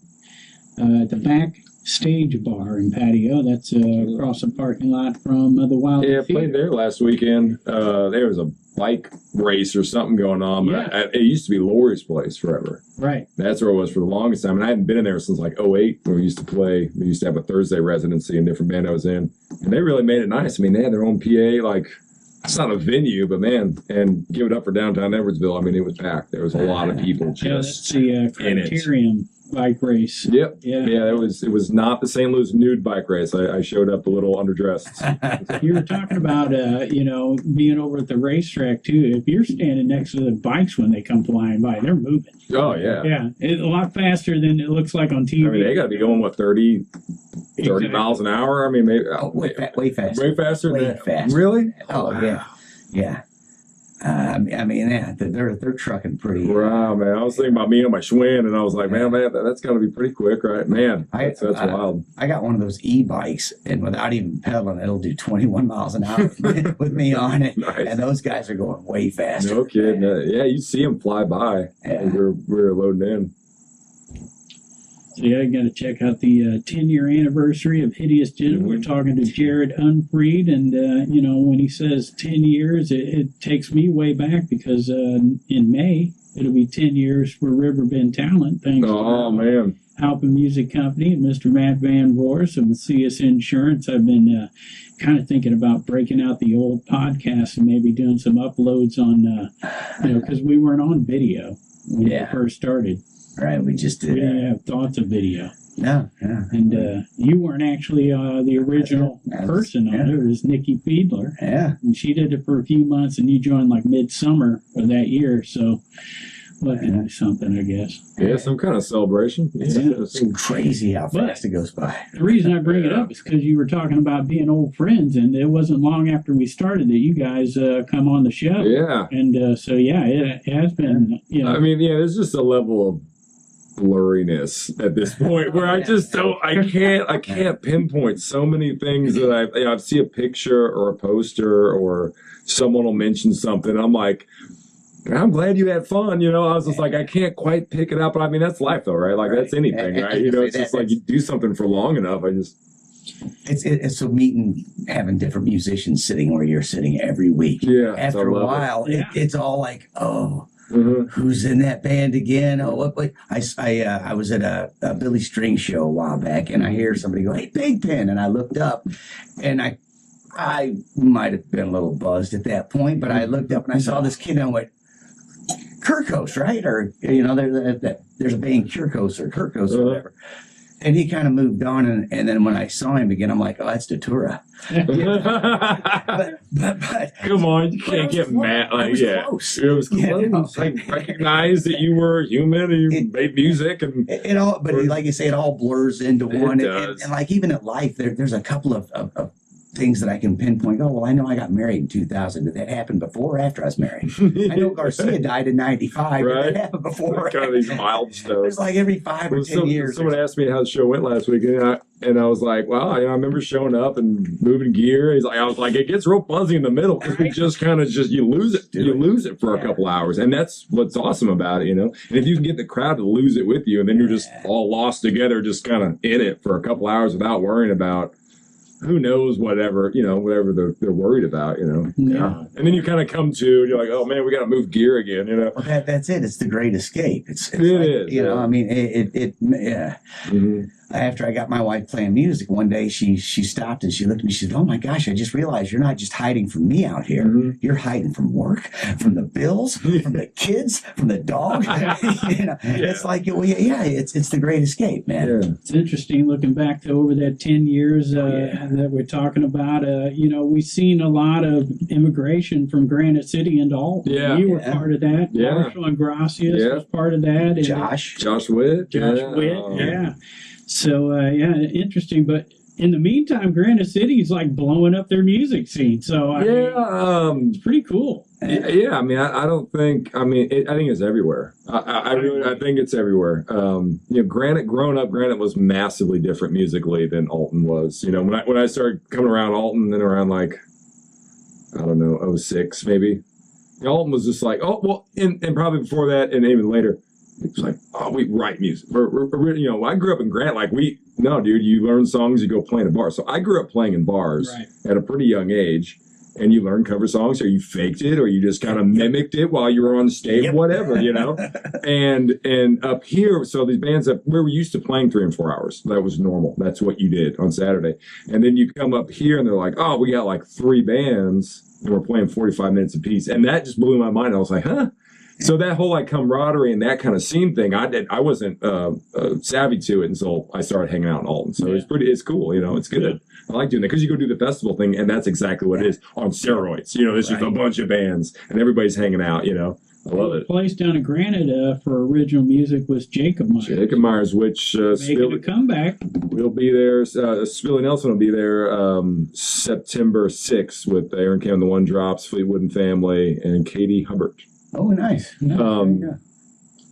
at the back stage bar and patio. That's across the parking lot from the Wild Yeah, I Theater. played there last weekend. There was a bike race or something going on. But Yeah. it used to be Lori's place forever. Right. That's where it was for the longest time. And I hadn't been in there since like '08 when we used to play. We used to have a Thursday residency in different band I was in. And they really made it nice. I mean, they had their own PA. Like, it's not a venue, but man, and give it up for downtown Edwardsville. I mean, it was packed. There was a lot of people Yeah, that's just the in it. Criterium bike race. Yep. Yeah. Yeah, it was not the St. Louis nude bike race. I showed up a little underdressed. You were talking about, being over at the racetrack too. If you're standing next to the bikes when they come flying by, they're moving. Oh, yeah. Yeah, it's a lot faster than it looks like on TV. I mean, they got to be going, what, 30 Exactly. miles an hour? I mean, maybe Way faster. way faster Way than that. faster. Really? Oh yeah, yeah. I mean, yeah, they're trucking pretty. Wow, man. I was thinking about me on my Schwinn, and I was like, man, that's got to be pretty quick, right? Man, that's wild. I got one of those e-bikes, and without even pedaling, it'll do 21 miles an hour with me on it. Nice. And those guys are going way faster. No kidding. Yeah, you see them fly by. Yeah. We were loading in. So yeah, you got to check out the 10-year anniversary of Hideous Gentlemen. We're talking to Jared Unfried, and when he says 10 years, it takes me way back because in May it'll be 10 years for Riverbend Talent. Thanks Oh, to man. Halpin Music Company and Mr. Matt Van Voorhis of Macias Insurance. I've been kind of thinking about breaking out the old podcast and maybe doing some uploads on, because we weren't on video when we first started. Right, we just We did. didn't have thoughts of video. No, yeah. And you weren't actually the original person on it. It was Nikki Fiedler. Yeah. And she did it for a few months, and you joined like midsummer of that year. So, lucky to do something, I guess. Yeah, some kind of celebration. Yeah. It's crazy how fast it goes by. The reason I bring it up is because you were talking about being old friends, and it wasn't long after we started that you guys come on the show. Yeah. And it has been, I mean, yeah, there's just a level of blurriness at this point where I just don't, I can't pinpoint so many things that I see a picture or a poster or someone will mention something. I'm like, I'm glad you had fun. I was just like, I can't quite pick it up. But I mean, that's life, though, right? Like, that's anything, right? It's just like you do something for long enough. It's so meeting, having different musicians sitting where you're sitting every week. Yeah. After a while, it's all like, who's in that band again? Oh, what? I was at a Billy String show a while back, and I hear somebody go, "Hey, Big Pen," and I looked up, and I might have been a little buzzed at that point, but I looked up and I saw this kid, and I went, Kirkos, right? Or, there's a band, Kirkos or Kirkos or whatever. And he kind of moved on, and then when I saw him again, I'm like, oh, that's Datura. but come on, you can't get mad. Like, close. It was close. I recognized that you were human and you made music, and it all. But like you say, it all blurs into one. Does. And like even at life, there's a couple of things that I can pinpoint. Oh, well, I know I got married in 2000. Did that happen before or after I was married? I know Garcia died in 95. Right. Did that happen before? Kind of these milestones. It's like every 5 or 10 years. Someone asked me how the show went last week, and I was like, well, I remember showing up and moving gear. I was like, it gets real fuzzy in the middle because we just kind of you lose it. You lose it for a couple hours. And that's what's awesome about it, And if you can get the crowd to lose it with you, and then you're just all lost together, just kind of in it for a couple hours without worrying about who knows whatever they're worried about, Yeah. And then you kind of come to, you're like, oh man, we got to move gear again, Well, that's it. It's the great escape. It like, is. I mean, yeah. Mm-hmm. After I got my wife playing music, one day she stopped and she looked at me. She said, "Oh my gosh, I just realized you're not just hiding from me out here. Mm-hmm. You're hiding from work, from the bills, from the kids, from the dog." It's like, it's the great escape, man. Yeah. It's interesting looking back to over that 10 years that we're talking about. We've seen a lot of immigration from Granite City into Alton. Yeah. You were part of that. Yeah. Marshall and Gracias was part of that. And Josh Witt, Witt. yeah. So, interesting. But in the meantime, Granite City's like blowing up their music scene. So, I mean, it's pretty cool. Yeah, I mean, I don't think. I mean, I think it's everywhere. I think it's everywhere. Growing up, Granite was massively different musically than Alton was. When I started coming around Alton, then around like, I don't know, 06 maybe. Alton was just like, and probably before that, and even later. It was like, we write music. I grew up in Grant. Dude, you learn songs, you go play in a bar. So I grew up playing in bars at a pretty young age, and you learn cover songs, or you faked it, or you just kind of mimicked it while you were on stage, whatever, And up here, so these bands where we used to playing 3 and 4 hours. That was normal. That's what you did on Saturday. And then you come up here, and they're like, we got like 3 bands, and we're playing 45 minutes apiece. And that just blew my mind. I was like, huh? So that whole camaraderie and that kind of scene thing, I wasn't savvy to it until I started hanging out in Alton. So it's cool, it's good. I like doing that because you go do the festival thing, and that's exactly what it is on steroids. There's just a bunch of bands and everybody's hanging out. I love it. The place down in Granite for original music was Jacob Myers. Jacob Myers, which making a comeback. We'll be there. Spilly Nelson will be there September 6th with Aaron Kim, the One Drops, Fleetwood and Family, and Katie Hubbard. Oh, nice.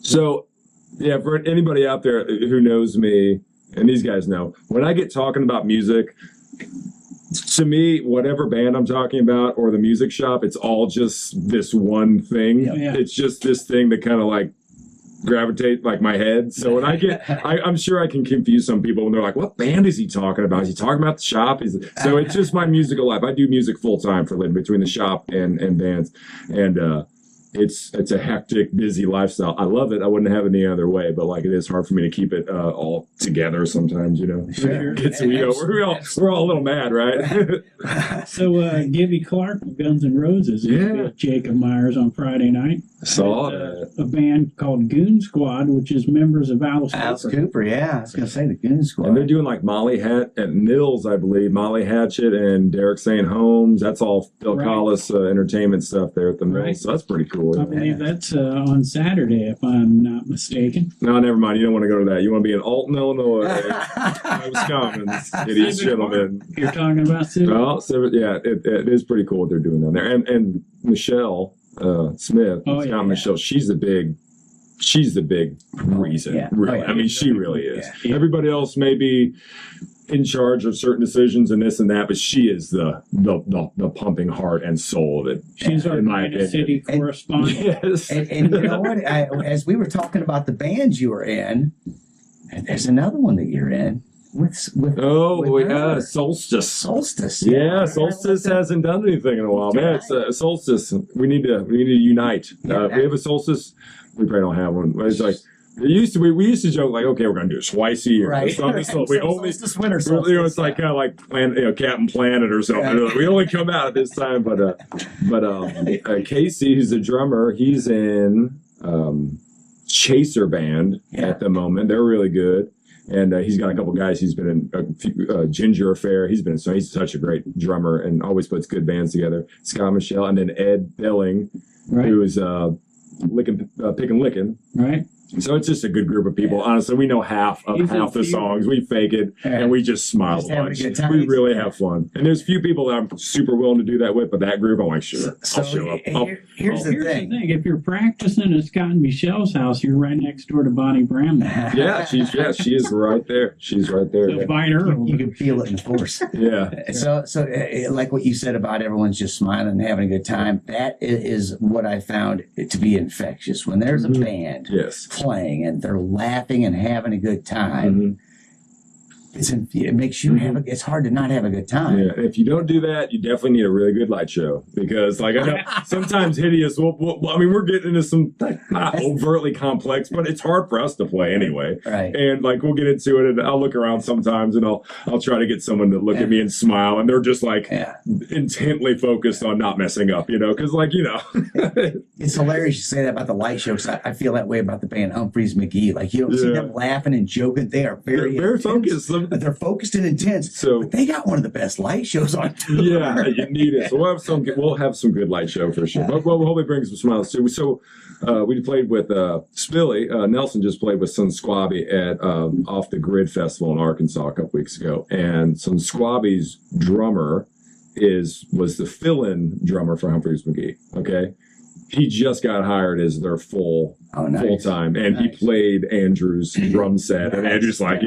So, for anybody out there who knows me, and these guys know, when I get talking about music, to me, whatever band I'm talking about or the music shop, it's all just this one thing. Yeah. It's just this thing that kind of gravitate my head. So when I get, I'm sure I can confuse some people when they're like, what band is he talking about? Is he talking about the shop? So it's just my musical life. I do music full time for a living between the shop and bands. And, it's a hectic, busy lifestyle. I love it. I wouldn't have it any other way, but it is hard for me to keep it all together sometimes, Sure. We're all a little mad, right? So Gibby Clark from Guns N' Roses is going to be at Jacob Myers on Friday night. I saw that. A band called Goon Squad, which is members of Alice Cooper. Yeah, I was going to say the Goon Squad. And they're doing Molly at Mills, I believe. Molly Hatchet and Derek St. Holmes. That's all Phil Collis entertainment stuff there at the Mills. Right. So that's pretty cool. I believe that's on Saturday, if I'm not mistaken. No, never mind. You don't want to go to that. You want to be in Alton, Illinois. Wisconsin. Hideous Gentlemen. You're talking about Civic? Well, it is pretty cool what they're doing down there. And Michelle Smith, Michelle, she's the big reason. Yeah. Really. Oh, yeah. I mean, she really is. Yeah. Everybody else maybe in charge of certain decisions and this and that, but she is the pumping heart and soul of it. She's our in my Kansas opinion. City correspondent. Yes. And you know what? As we were talking about the bands you were in, there's another one that you're in with her. Solstice. Solstice. Yeah, Solstice hasn't done anything in a while, man. It's Solstice. We need to unite. If we have a Solstice. We probably don't have one. It's like we used to joke like, okay, we're gonna do it twice a year. Right. So we only Solstice, winter solstice. it's like kind of like Captain Planet or something. Right. We only come out at this time, but Casey, who's the drummer, he's in Chaser Band at the moment. They're really good. And he's got a couple guys. He's been in Ginger Affair. He's such a great drummer and always puts good bands together. Scott Michelle, and then Ed Billing, who is Pick and Lickin'. Right. So it's just a good group of people. Honestly, we know half the songs. We fake it, and we just smile a bunch. We really have fun. And there's a few people that I'm super willing to do that with, but that group, I'm like, sure, I'll show up. Here's the thing. If you're practicing at Scott and Michelle's house, you're right next door to Bonnie Bramlett. She is right there. She's right there. So find her. You can feel it in the force. Yeah. So like what you said about everyone's just smiling and having a good time, that is what I found to be infectious. When there's a band playing and they're laughing and having a good time, it makes you it's hard to not have a good time. Yeah, if you don't do that, you definitely need a really good light show, because like I know sometimes Hideous we're getting into some not overtly complex, but it's hard for us to play anyway. Right. And like we'll get into it, and I'll look around sometimes, and I'll try to get someone to look at me and smile, and they're just like intently focused on not messing up, because it's hilarious you say that about the light show, because I feel that way about the band Humphreys McGee. Like you don't see them laughing and joking; they are very focused. They're focused and intense. But they got one of the best light shows on tour. Yeah, you need it. So we'll have some good light show for sure. But we'll hopefully bring some smiles too. So we played with Spilly. Nelson just played with Sun Squabby at Off the Grid Festival in Arkansas a couple weeks ago, and Sun Squabby's drummer was the fill-in drummer for Humphreys McGee. Okay. He just got hired as their full time, and he played Andrew's drum set, and Andrew's like,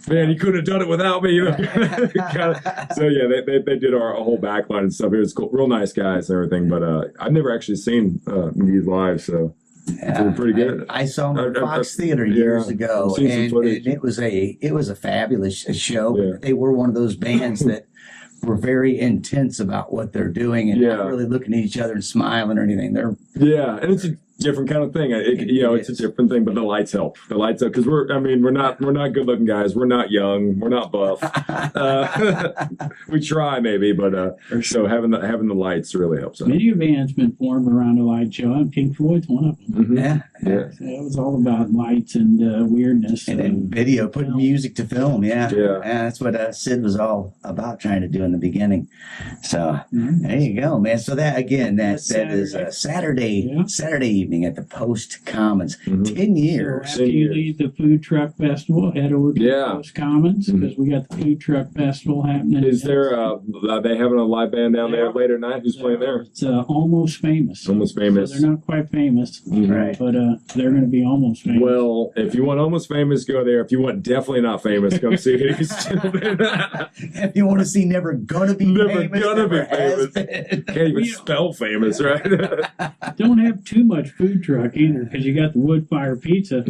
man, he couldn't have done it without me. So yeah, they did our whole backline and stuff. It was cool, real nice guys and everything. But I've never actually seen McGee's live, so it's pretty good. I saw him at Fox Theater years ago, and it was a fabulous show. Yeah. They were one of those bands that were very intense about what they're doing and not really looking at each other and smiling or anything. And it's a different kind of thing. It's a different thing, but the lights help. The lights help because we're not good looking guys. We're not young. We're not buff. We try maybe, but so having the lights really helps out. Many bands been formed around a light show, and Pink Floyd's one of them. Mm-hmm. Yeah. So it was all about lights and weirdness and then video, putting music to film. Yeah, that's what Sid was all about trying to do in the beginning. So there you go, man. So that again, that is a Saturday evening at the Post Commons. 10 years. So after you leave the food truck festival, head over to the Post Commons because we got the food truck festival happening. Is there are they having a live band down there later tonight? Who's playing there? It's Almost Famous. Almost Famous. So they're not quite famous, right? But they're going to be almost famous. Well, if you want almost famous, go there. If you want definitely not famous, come see Hideous Gentlemen. If you want to see never gonna be famous. Can't even spell famous, right? Don't have too much food truck either, because you got the wood fire pizza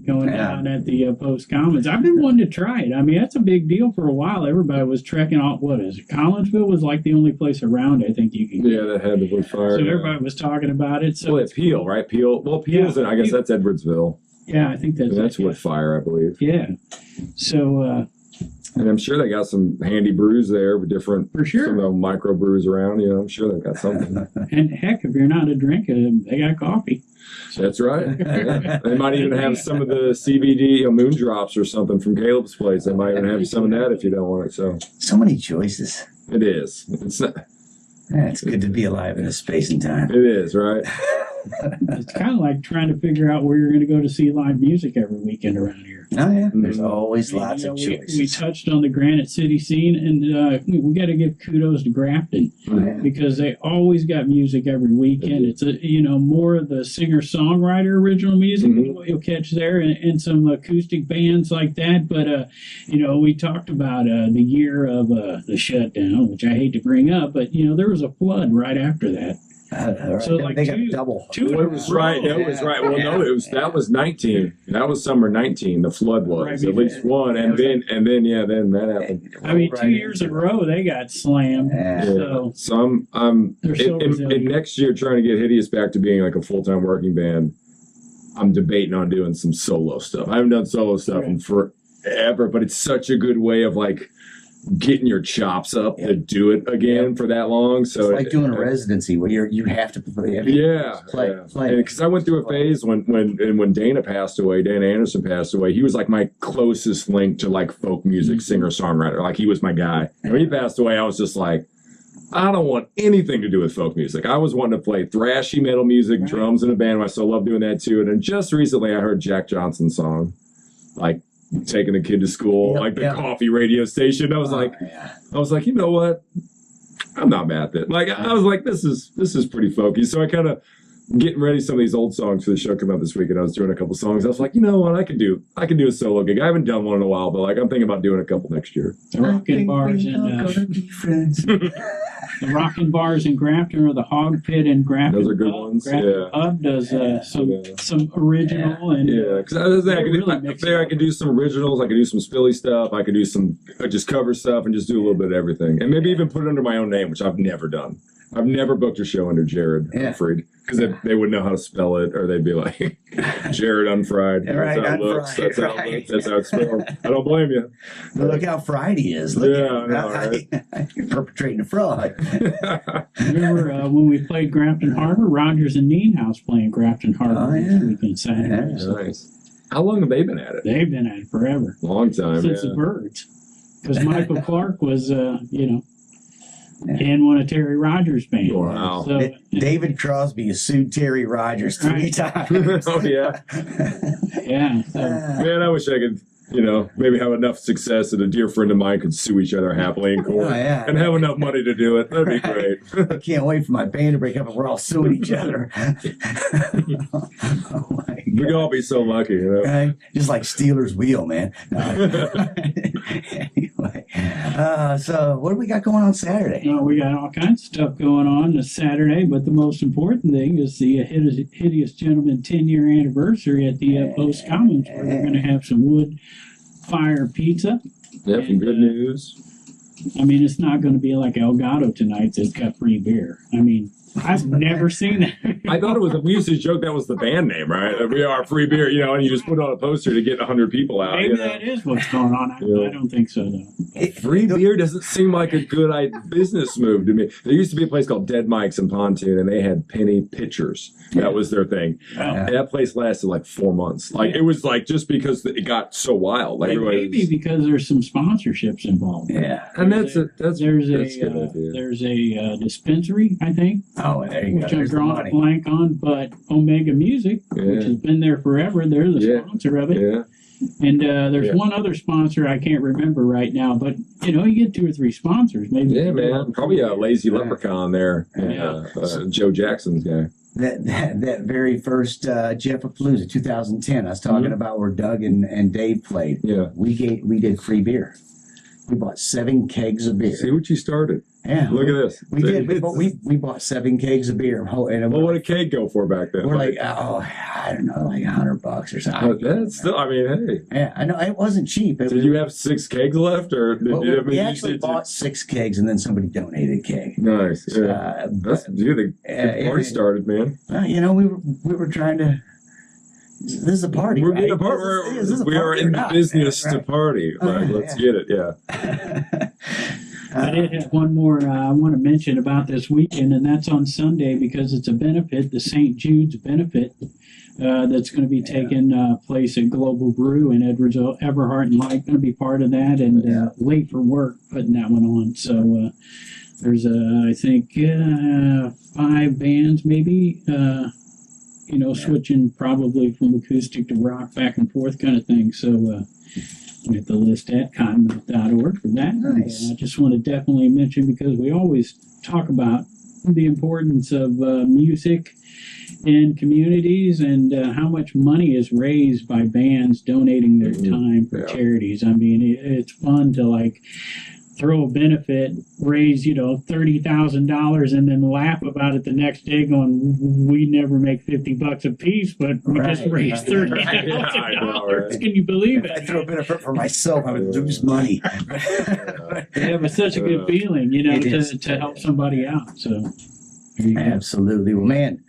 going down at the Post Commons. I've been wanting to try it. I mean, that's a big deal for a while. Everybody was trekking off. What is it? Collinsville was like the only place around, I think, you could get. Yeah, that had the wood fire. So everybody was talking about it. So it's Peel, right? Peel. Well, Peel's I guess that's Edwardsville. Yeah, I think that's wood fire, I believe. Yeah. So and I'm sure they got some handy brews there with different some of the micro brews around. I'm sure they've got something. And heck, if you're not a drinker, they got coffee. That's right. Yeah. They might even have some of the CBD moon drops or something from Caleb's place. They might even have some of that if you don't want it. So many choices. It is. It's not. It's good to be alive in a space and time. It is, right? It's kind of like trying to figure out where you're going to go to see live music every weekend around here. Oh yeah, there's Mhm. always lots You of know, choices. we touched on the Granite City scene, and we got to give kudos to Grafton Oh, yeah. because they always got music every weekend. It's more of the singer-songwriter original music is what you'll catch there, and some acoustic bands like that. But we talked about the year of the shutdown, which I hate to bring up, but there was a flood right after that. Right. So, like, they got double. two It was right. It was right. Well, no, that was 19. That was summer 19. The flood was Right, at least one, and then that happened. I mean, 2 years in a row they got slammed. Yeah. So So I'm They're so in resilient. next year trying to get Hideous back to being like a full-time working band. I'm debating on doing some solo stuff. I haven't done solo stuff in forever, but it's such a good way of like getting your chops up to do it again for that long. So It's like doing a residency where you have to play. Play. Because I went through a phase when Dana passed away, Dana Anderson passed away. He was like my closest link to like folk music singer songwriter. Like he was my guy. And when he passed away, I was just like, I don't want anything to do with folk music. I was wanting to play thrashy metal music, drums in a band. I still love doing that too. And then just recently, I heard Jack Johnson's song, like taking a kid to school, like the coffee radio station. I was like, you know what? I'm not mad at it. Like I was like, this is pretty folky. So I kind of getting ready some of these old songs for the show come out this week, and I was doing a couple songs. I was like, you know what? I can do a solo gig. I haven't done one in a while, but like I'm thinking about doing a couple next year. the rockin' bars the rockin' bars in Grafton, or the Hog Pit in Grafton. Those are good Pub. ones. Grafton Pub does some original and because I was there. I it could do some originals. I could do some Spilly stuff. I could do some just cover stuff and just do a little bit of everything, and maybe even put it under my own name, which I've never done. I've never booked a show under Jared Unfried because they wouldn't know how to spell it, or they'd be like Jared Unfried. Right, That's how it looks. That's how it looks. That's how it's spelled. I don't blame you. But look how fried he is. Look Yeah, I know, right? You're perpetrating a fraud. Remember when we played Grafton Harbor? Rogers and Neenhouse playing Grafton Harbor this weekend Saturday. Yeah. Nice. How long have they been at it? They've been at it forever. Long time. Since the Birds. Because Michael Clark was, in one of Terry Rogers' bands. Wow. So, David Crosby has sued Terry Rogers 3 times. Oh yeah. yeah. So, Man, I wish I could, maybe have enough success that a dear friend of mine could sue each other happily in court and have enough money to do it. That'd be great. I can't wait for my band to break up and we're all suing each other. Oh my God. We'd all be so lucky, Right? Just like Steeler's wheel, man. Anyway, so what do we got going on Saturday? we got all kinds of stuff going on this Saturday, but the most important thing is the Hideous Gentlemen 10-year anniversary at the Post Commons, where they're going to have some wood fire pizza. Yeah, some good news. I mean, it's not going to be like Elgato tonight that's got free beer. I mean, I've never seen that. I thought it was, we used to joke that was the band name, right? That we are free beer, and you just put on a poster to get 100 people out. Maybe that is what's going on. I don't think so, though. Free beer doesn't seem like a good business move to me. There used to be a place called Dead Mike's in Pontoon, and they had penny pitchers. That was their thing. And that place lasted like 4 months. Like it was like just because it got so wild. Like maybe because there's some sponsorships involved. Yeah, and there's a dispensary, I think. Oh, there you go. Which I'm drawing a blank on, but Omega Music, which has been there forever, they're the sponsor of it. Yeah. And there's one other sponsor I can't remember right now, but you get 2 or 3 sponsors, maybe. Yeah, man. Probably a lazy leprechaun there. Joe Jackson's guy. That very first Jeffapalooza 2010 I was talking about where Doug and Dave played. Yeah. We did free beer. We bought 7 kegs of beer. See what you started. Yeah. Look at this. We did. We bought 7 kegs of beer. And well, what did a keg go for back then? We're like, I don't know, like $100 or something. That's still, I mean, hey. Yeah, I know. It wasn't cheap. Did you have 6 kegs left? Or we actually bought 6 kegs and then somebody donated a keg. Nice. Yeah. The party started, man. We were trying to. This is a party, We're right? in a we are in the business to party. Like, let's get it, yeah. I did have one more I want to mention about this weekend, and that's on Sunday because it's a benefit, the St. Jude's benefit, that's going to be taking place at Global Brew in Edwards. Everhart and Light going to be part of that, and Late for Work putting that one on. So there's, I think, 5 bands maybe. switching probably from acoustic to rock back and forth kind of thing. So you get the list at cottonmouth.org for that. Nice. And I just want to definitely mention, because we always talk about the importance of music in communities and how much money is raised by bands donating their time for charities. I mean, it's fun to like throw a benefit, raise $30,000, and then laugh about it the next day, going, "We never make $50 a piece, but we just raised $30,000." Can you believe it? If I throw a benefit for myself, I would lose money. Yeah, but such a good feeling, to help somebody out. So, absolutely. Well, man,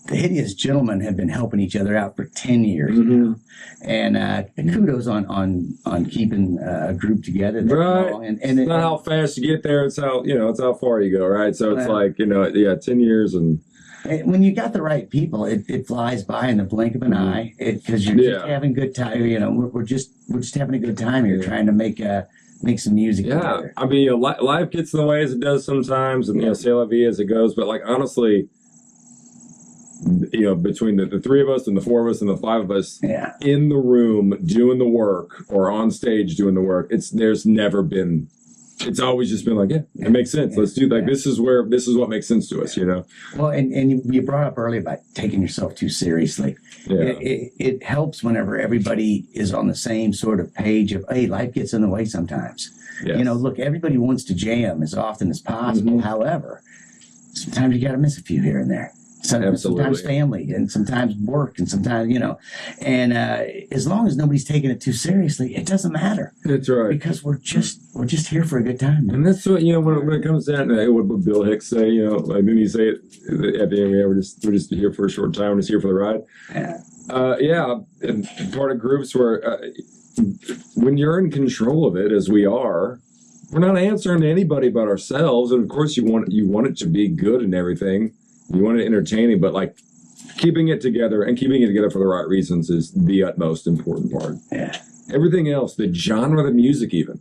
the Hideous Gentlemen have been helping each other out for 10 years now. And kudos on keeping a group together. Right. And it's not how fast you get there, it's how it's how far you go, right? So it's like 10 years, and when you got the right people, it flies by in the blink of an eye. Because you're just having good time. We're just having a good time here, trying to make some music together. I mean, life gets in the way as it does sometimes, and c'est la vie as it goes. But like honestly, between the three of us and the four of us and the five of us in the room doing the work or on stage doing the work, it's always just been like, it makes sense. Let's do this is what makes sense to us, Well, and you brought up earlier about taking yourself too seriously. It helps whenever everybody is on the same sort of page of, hey, life gets in the way sometimes. Yes. Look, everybody wants to jam as often as possible. However, sometimes you got to miss a few here and there. Sometimes family, and sometimes work, and sometimes and as long as nobody's taking it too seriously, it doesn't matter. That's right, because we're just here for a good time, man. And that's what when it comes down to what Bill Hicks say. Like didn't he say it at the end? We're just here for a short time. We're just here for the ride. And part of groups where when you're in control of it, as we are, we're not answering to anybody but ourselves. And of course, you want it to be good and everything. You want it entertaining, but like keeping it together for the right reasons is the utmost important part. Yeah. Everything else, the genre of the music, even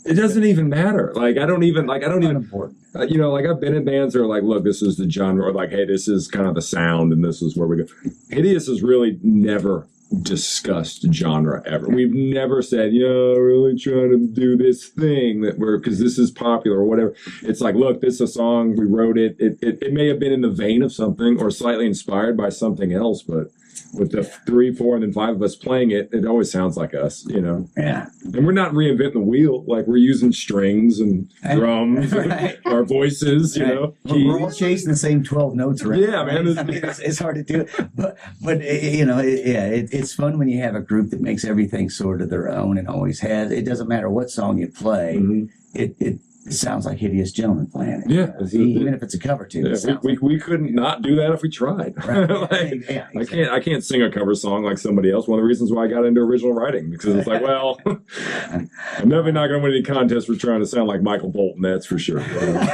it doesn't even matter. Like I don't even. Important. I've been in bands that are like, look, this is the genre, or like, hey, this is kind of the sound, and this is where we go. Hideous has really never discussed genre ever. We've never said, we're really trying to do this thing because this is popular or whatever. It's like, look, this is a song, we wrote it. It may have been in the vein of something or slightly inspired by something else, but with the 3, 4, and then 5 of us playing it, it always sounds like us, Yeah. And we're not reinventing the wheel. Like we're using strings and drums, and our voices, We're all chasing the same 12 notes around. Yeah, man. It's hard to do it, but it's fun when you have a group that makes everything sort of their own and always has. It doesn't matter what song you play. It sounds like Hideous Gentlemen playing it. Yeah. Even if it's a cover too. Yeah, we couldn't not do that if we tried. Right. Exactly. I can't sing a cover song like somebody else. One of the reasons why I got into original writing, because it's like, well, I'm definitely not going to win any contest for trying to sound like Michael Bolton. That's for sure.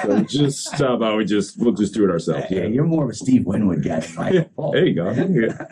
So just we'll just do it ourselves. You're more of a Steve Winwood guy than Michael Bolton. There you go.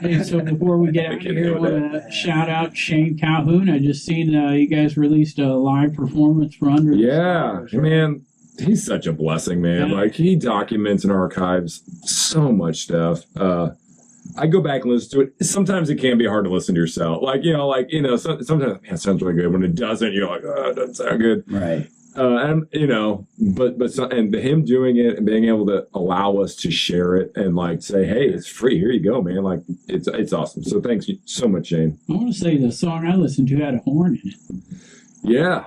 Hey, so before we get out of here, I want to shout out Shane Calhoun. I just seen you guys released a live performance for Under the Stars. Man, he's such a blessing, man. Like he documents and archives so much stuff. I go back and listen to it. Sometimes it can be hard to listen to yourself. Sometimes man, it sounds really good. When it doesn't, you're like, oh, it doesn't sound good. Right. And him doing it and being able to allow us to share it and like say, hey, it's free. Here you go, man. Like it's awesome. So thanks so much, Shane. I want to say the song I listened to had a horn in it. Yeah,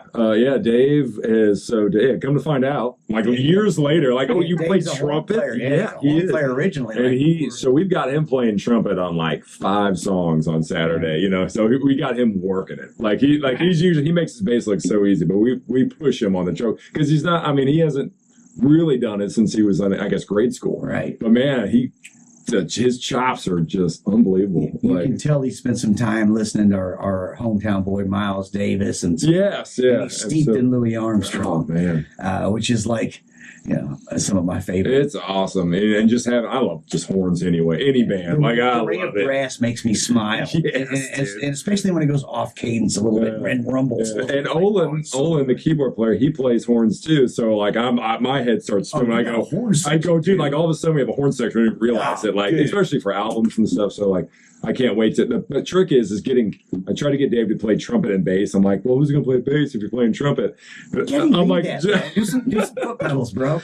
Dave is come to find out, like years later, like, oh, you play trumpet? He is player originally, and so we've got him playing trumpet on like 5 songs on Saturday, so we got him working it. He makes his bass look so easy, but we push him on the choke because he hasn't really done it since he was in, I guess, grade school, right? But man, his chops are just unbelievable. You can tell he spent some time listening to our hometown boy Miles Davis and yes, and he's steeped in Louis Armstrong, man, which is like some of my favorites. It's awesome, and just I love just horns anyway. Any band, like I the ring love of it. brass makes me smile, Yes, and especially when it goes off cadence a little bit and rumbles. Yeah. And Olin, the keyboard player, he plays horns too. So like my head starts spinning. I go, dude. Like all of a sudden we have a horn section. We didn't realize it. Like good. especially for albums and stuff. So like I can't wait to. The trick is getting. I try to get Dave to play trumpet and bass. I'm like, well, who's going to play bass if you're playing trumpet? I'm like, do some foot pedals, bro.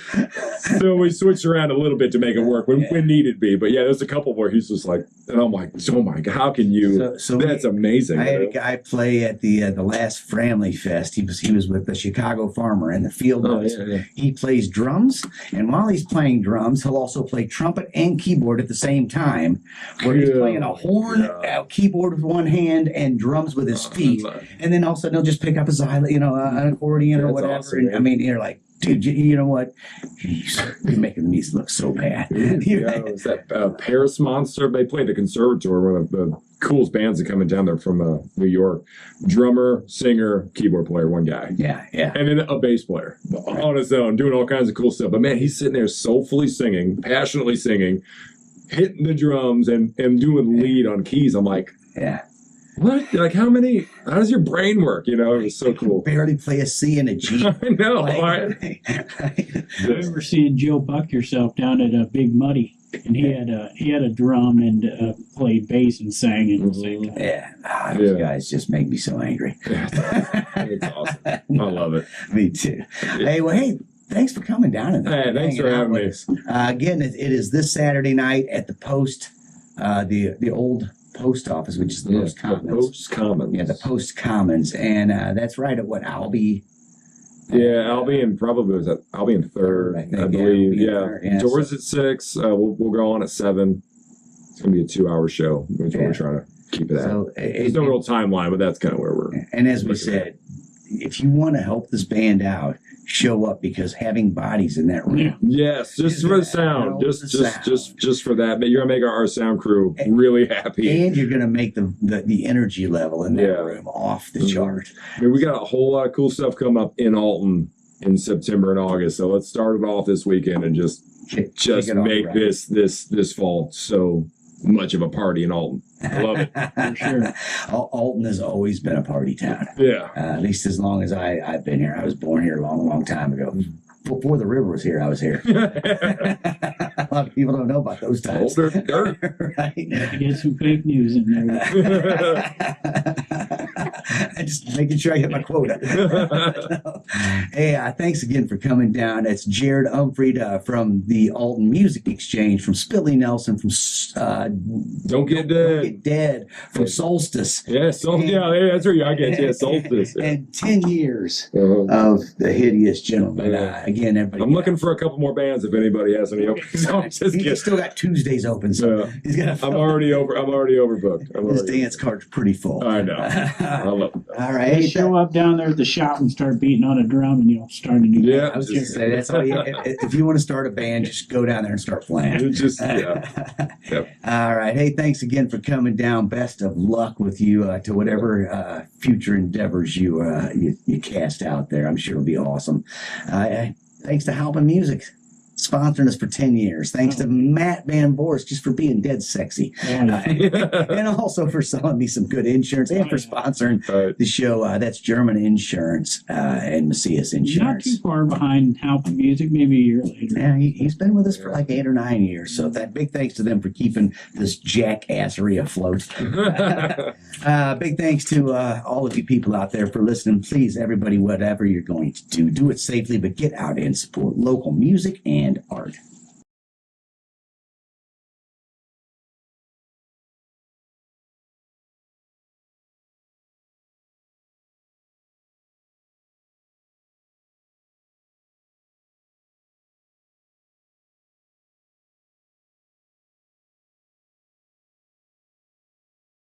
So we switched around a little bit to make it work when needed be. But yeah, there's a couple where he's just like, and I'm like, oh my god, how can you? So that's amazing. I had a guy play at the last Framley Fest. He was with the Chicago Farmer and the Field Notes. Yeah. He plays drums, and while he's playing drums, he'll also play trumpet and keyboard at the same time. Where he's playing a horn, keyboard with one hand, and drums with his feet. And then all of a sudden he'll just pick up his an accordion or whatever. Awesome, and I mean, you're like, dude, you know what? You're making me look so bad. It was that Paris Monster. They played the Conservatory, one of the coolest bands that coming down there from New York. Drummer, singer, keyboard player, one guy. Yeah. And then a bass player on his own, doing all kinds of cool stuff. But man, he's sitting there soulfully singing, passionately singing, hitting the drums and doing lead on keys. I'm like, yeah. What? Like how does your brain work? It was so cool. Barely play a C and a G. I know. I remember seeing Joe Buck yourself down at a Big Muddy, and he had a drum and played bass and sang at the same time. Yeah, those guys just make me so angry. It's awesome. I love it. Me too. Hey, thanks for coming down and thanks for having me. Again, it is this Saturday night at the Post, the old post office, which is the Post Commons. The Post Commons. Yeah, the Post Commons, and that's right at what Albee. Yeah, Albee and Albee in third, I believe. Yeah, doors at 6. We'll go on at 7. It's gonna be a 2-hour show, which we're trying to keep it at. So there's no real timeline, but that's kind of where we're. And as we said, if you want to help this band out, show up, because having bodies in that room. Yeah. Yes, just for the sound. Just for that. But you're gonna make our sound crew really happy. And you're gonna make the energy level in that room off the chart. I mean, we got a whole lot of cool stuff coming up in Alton in September and August. So let's start it off this weekend and just make this fall so much of a party in Alton. I love it. For sure. Alton has always been a party town. Yeah. At least as long as I've been here. I was born here a long, long time ago. Before the river was here, I was here. A lot of people don't know about those times. Older dirt. Right? Get some fake news in there. Just making sure I get my quota. Hey, thanks again for coming down. It's Jared Unfried from the Alton Music Exchange, from Spilly Nelson, from Don't Get Dead, from Solstice. Yeah, that's where I get you. Solstice. Yeah. And 10 years of the Hideous Gentlemen. Again, everybody. I'm looking for a couple more bands if anybody has any openings. He's still got Tuesdays open, so he's got. I'm already overbooked. His dance card's pretty full. I know. I love it. All right. Show up down there at the shop and start beating on a drum, and you'll start a new band. Yeah, I was going to say, that's all if you want to start a band, just go down there and start playing. All right. Hey, thanks again for coming down. Best of luck with you to whatever future endeavors you cast out there. I'm sure it'll be awesome. Thanks to Halpin Music, sponsoring us for 10 years. Thanks to Matt Van Voorhis just for being dead sexy. And also for selling me some good insurance and for sponsoring the show. That's German Insurance and Macias Insurance. Not too far behind Halpin Music, maybe a year later. Yeah, he's been with us for like 8 or 9 years. So that big thanks to them for keeping this jackassery afloat. Big thanks to all of you people out there for listening. Please, everybody, whatever you're going to do it safely, but get out and support local music and art.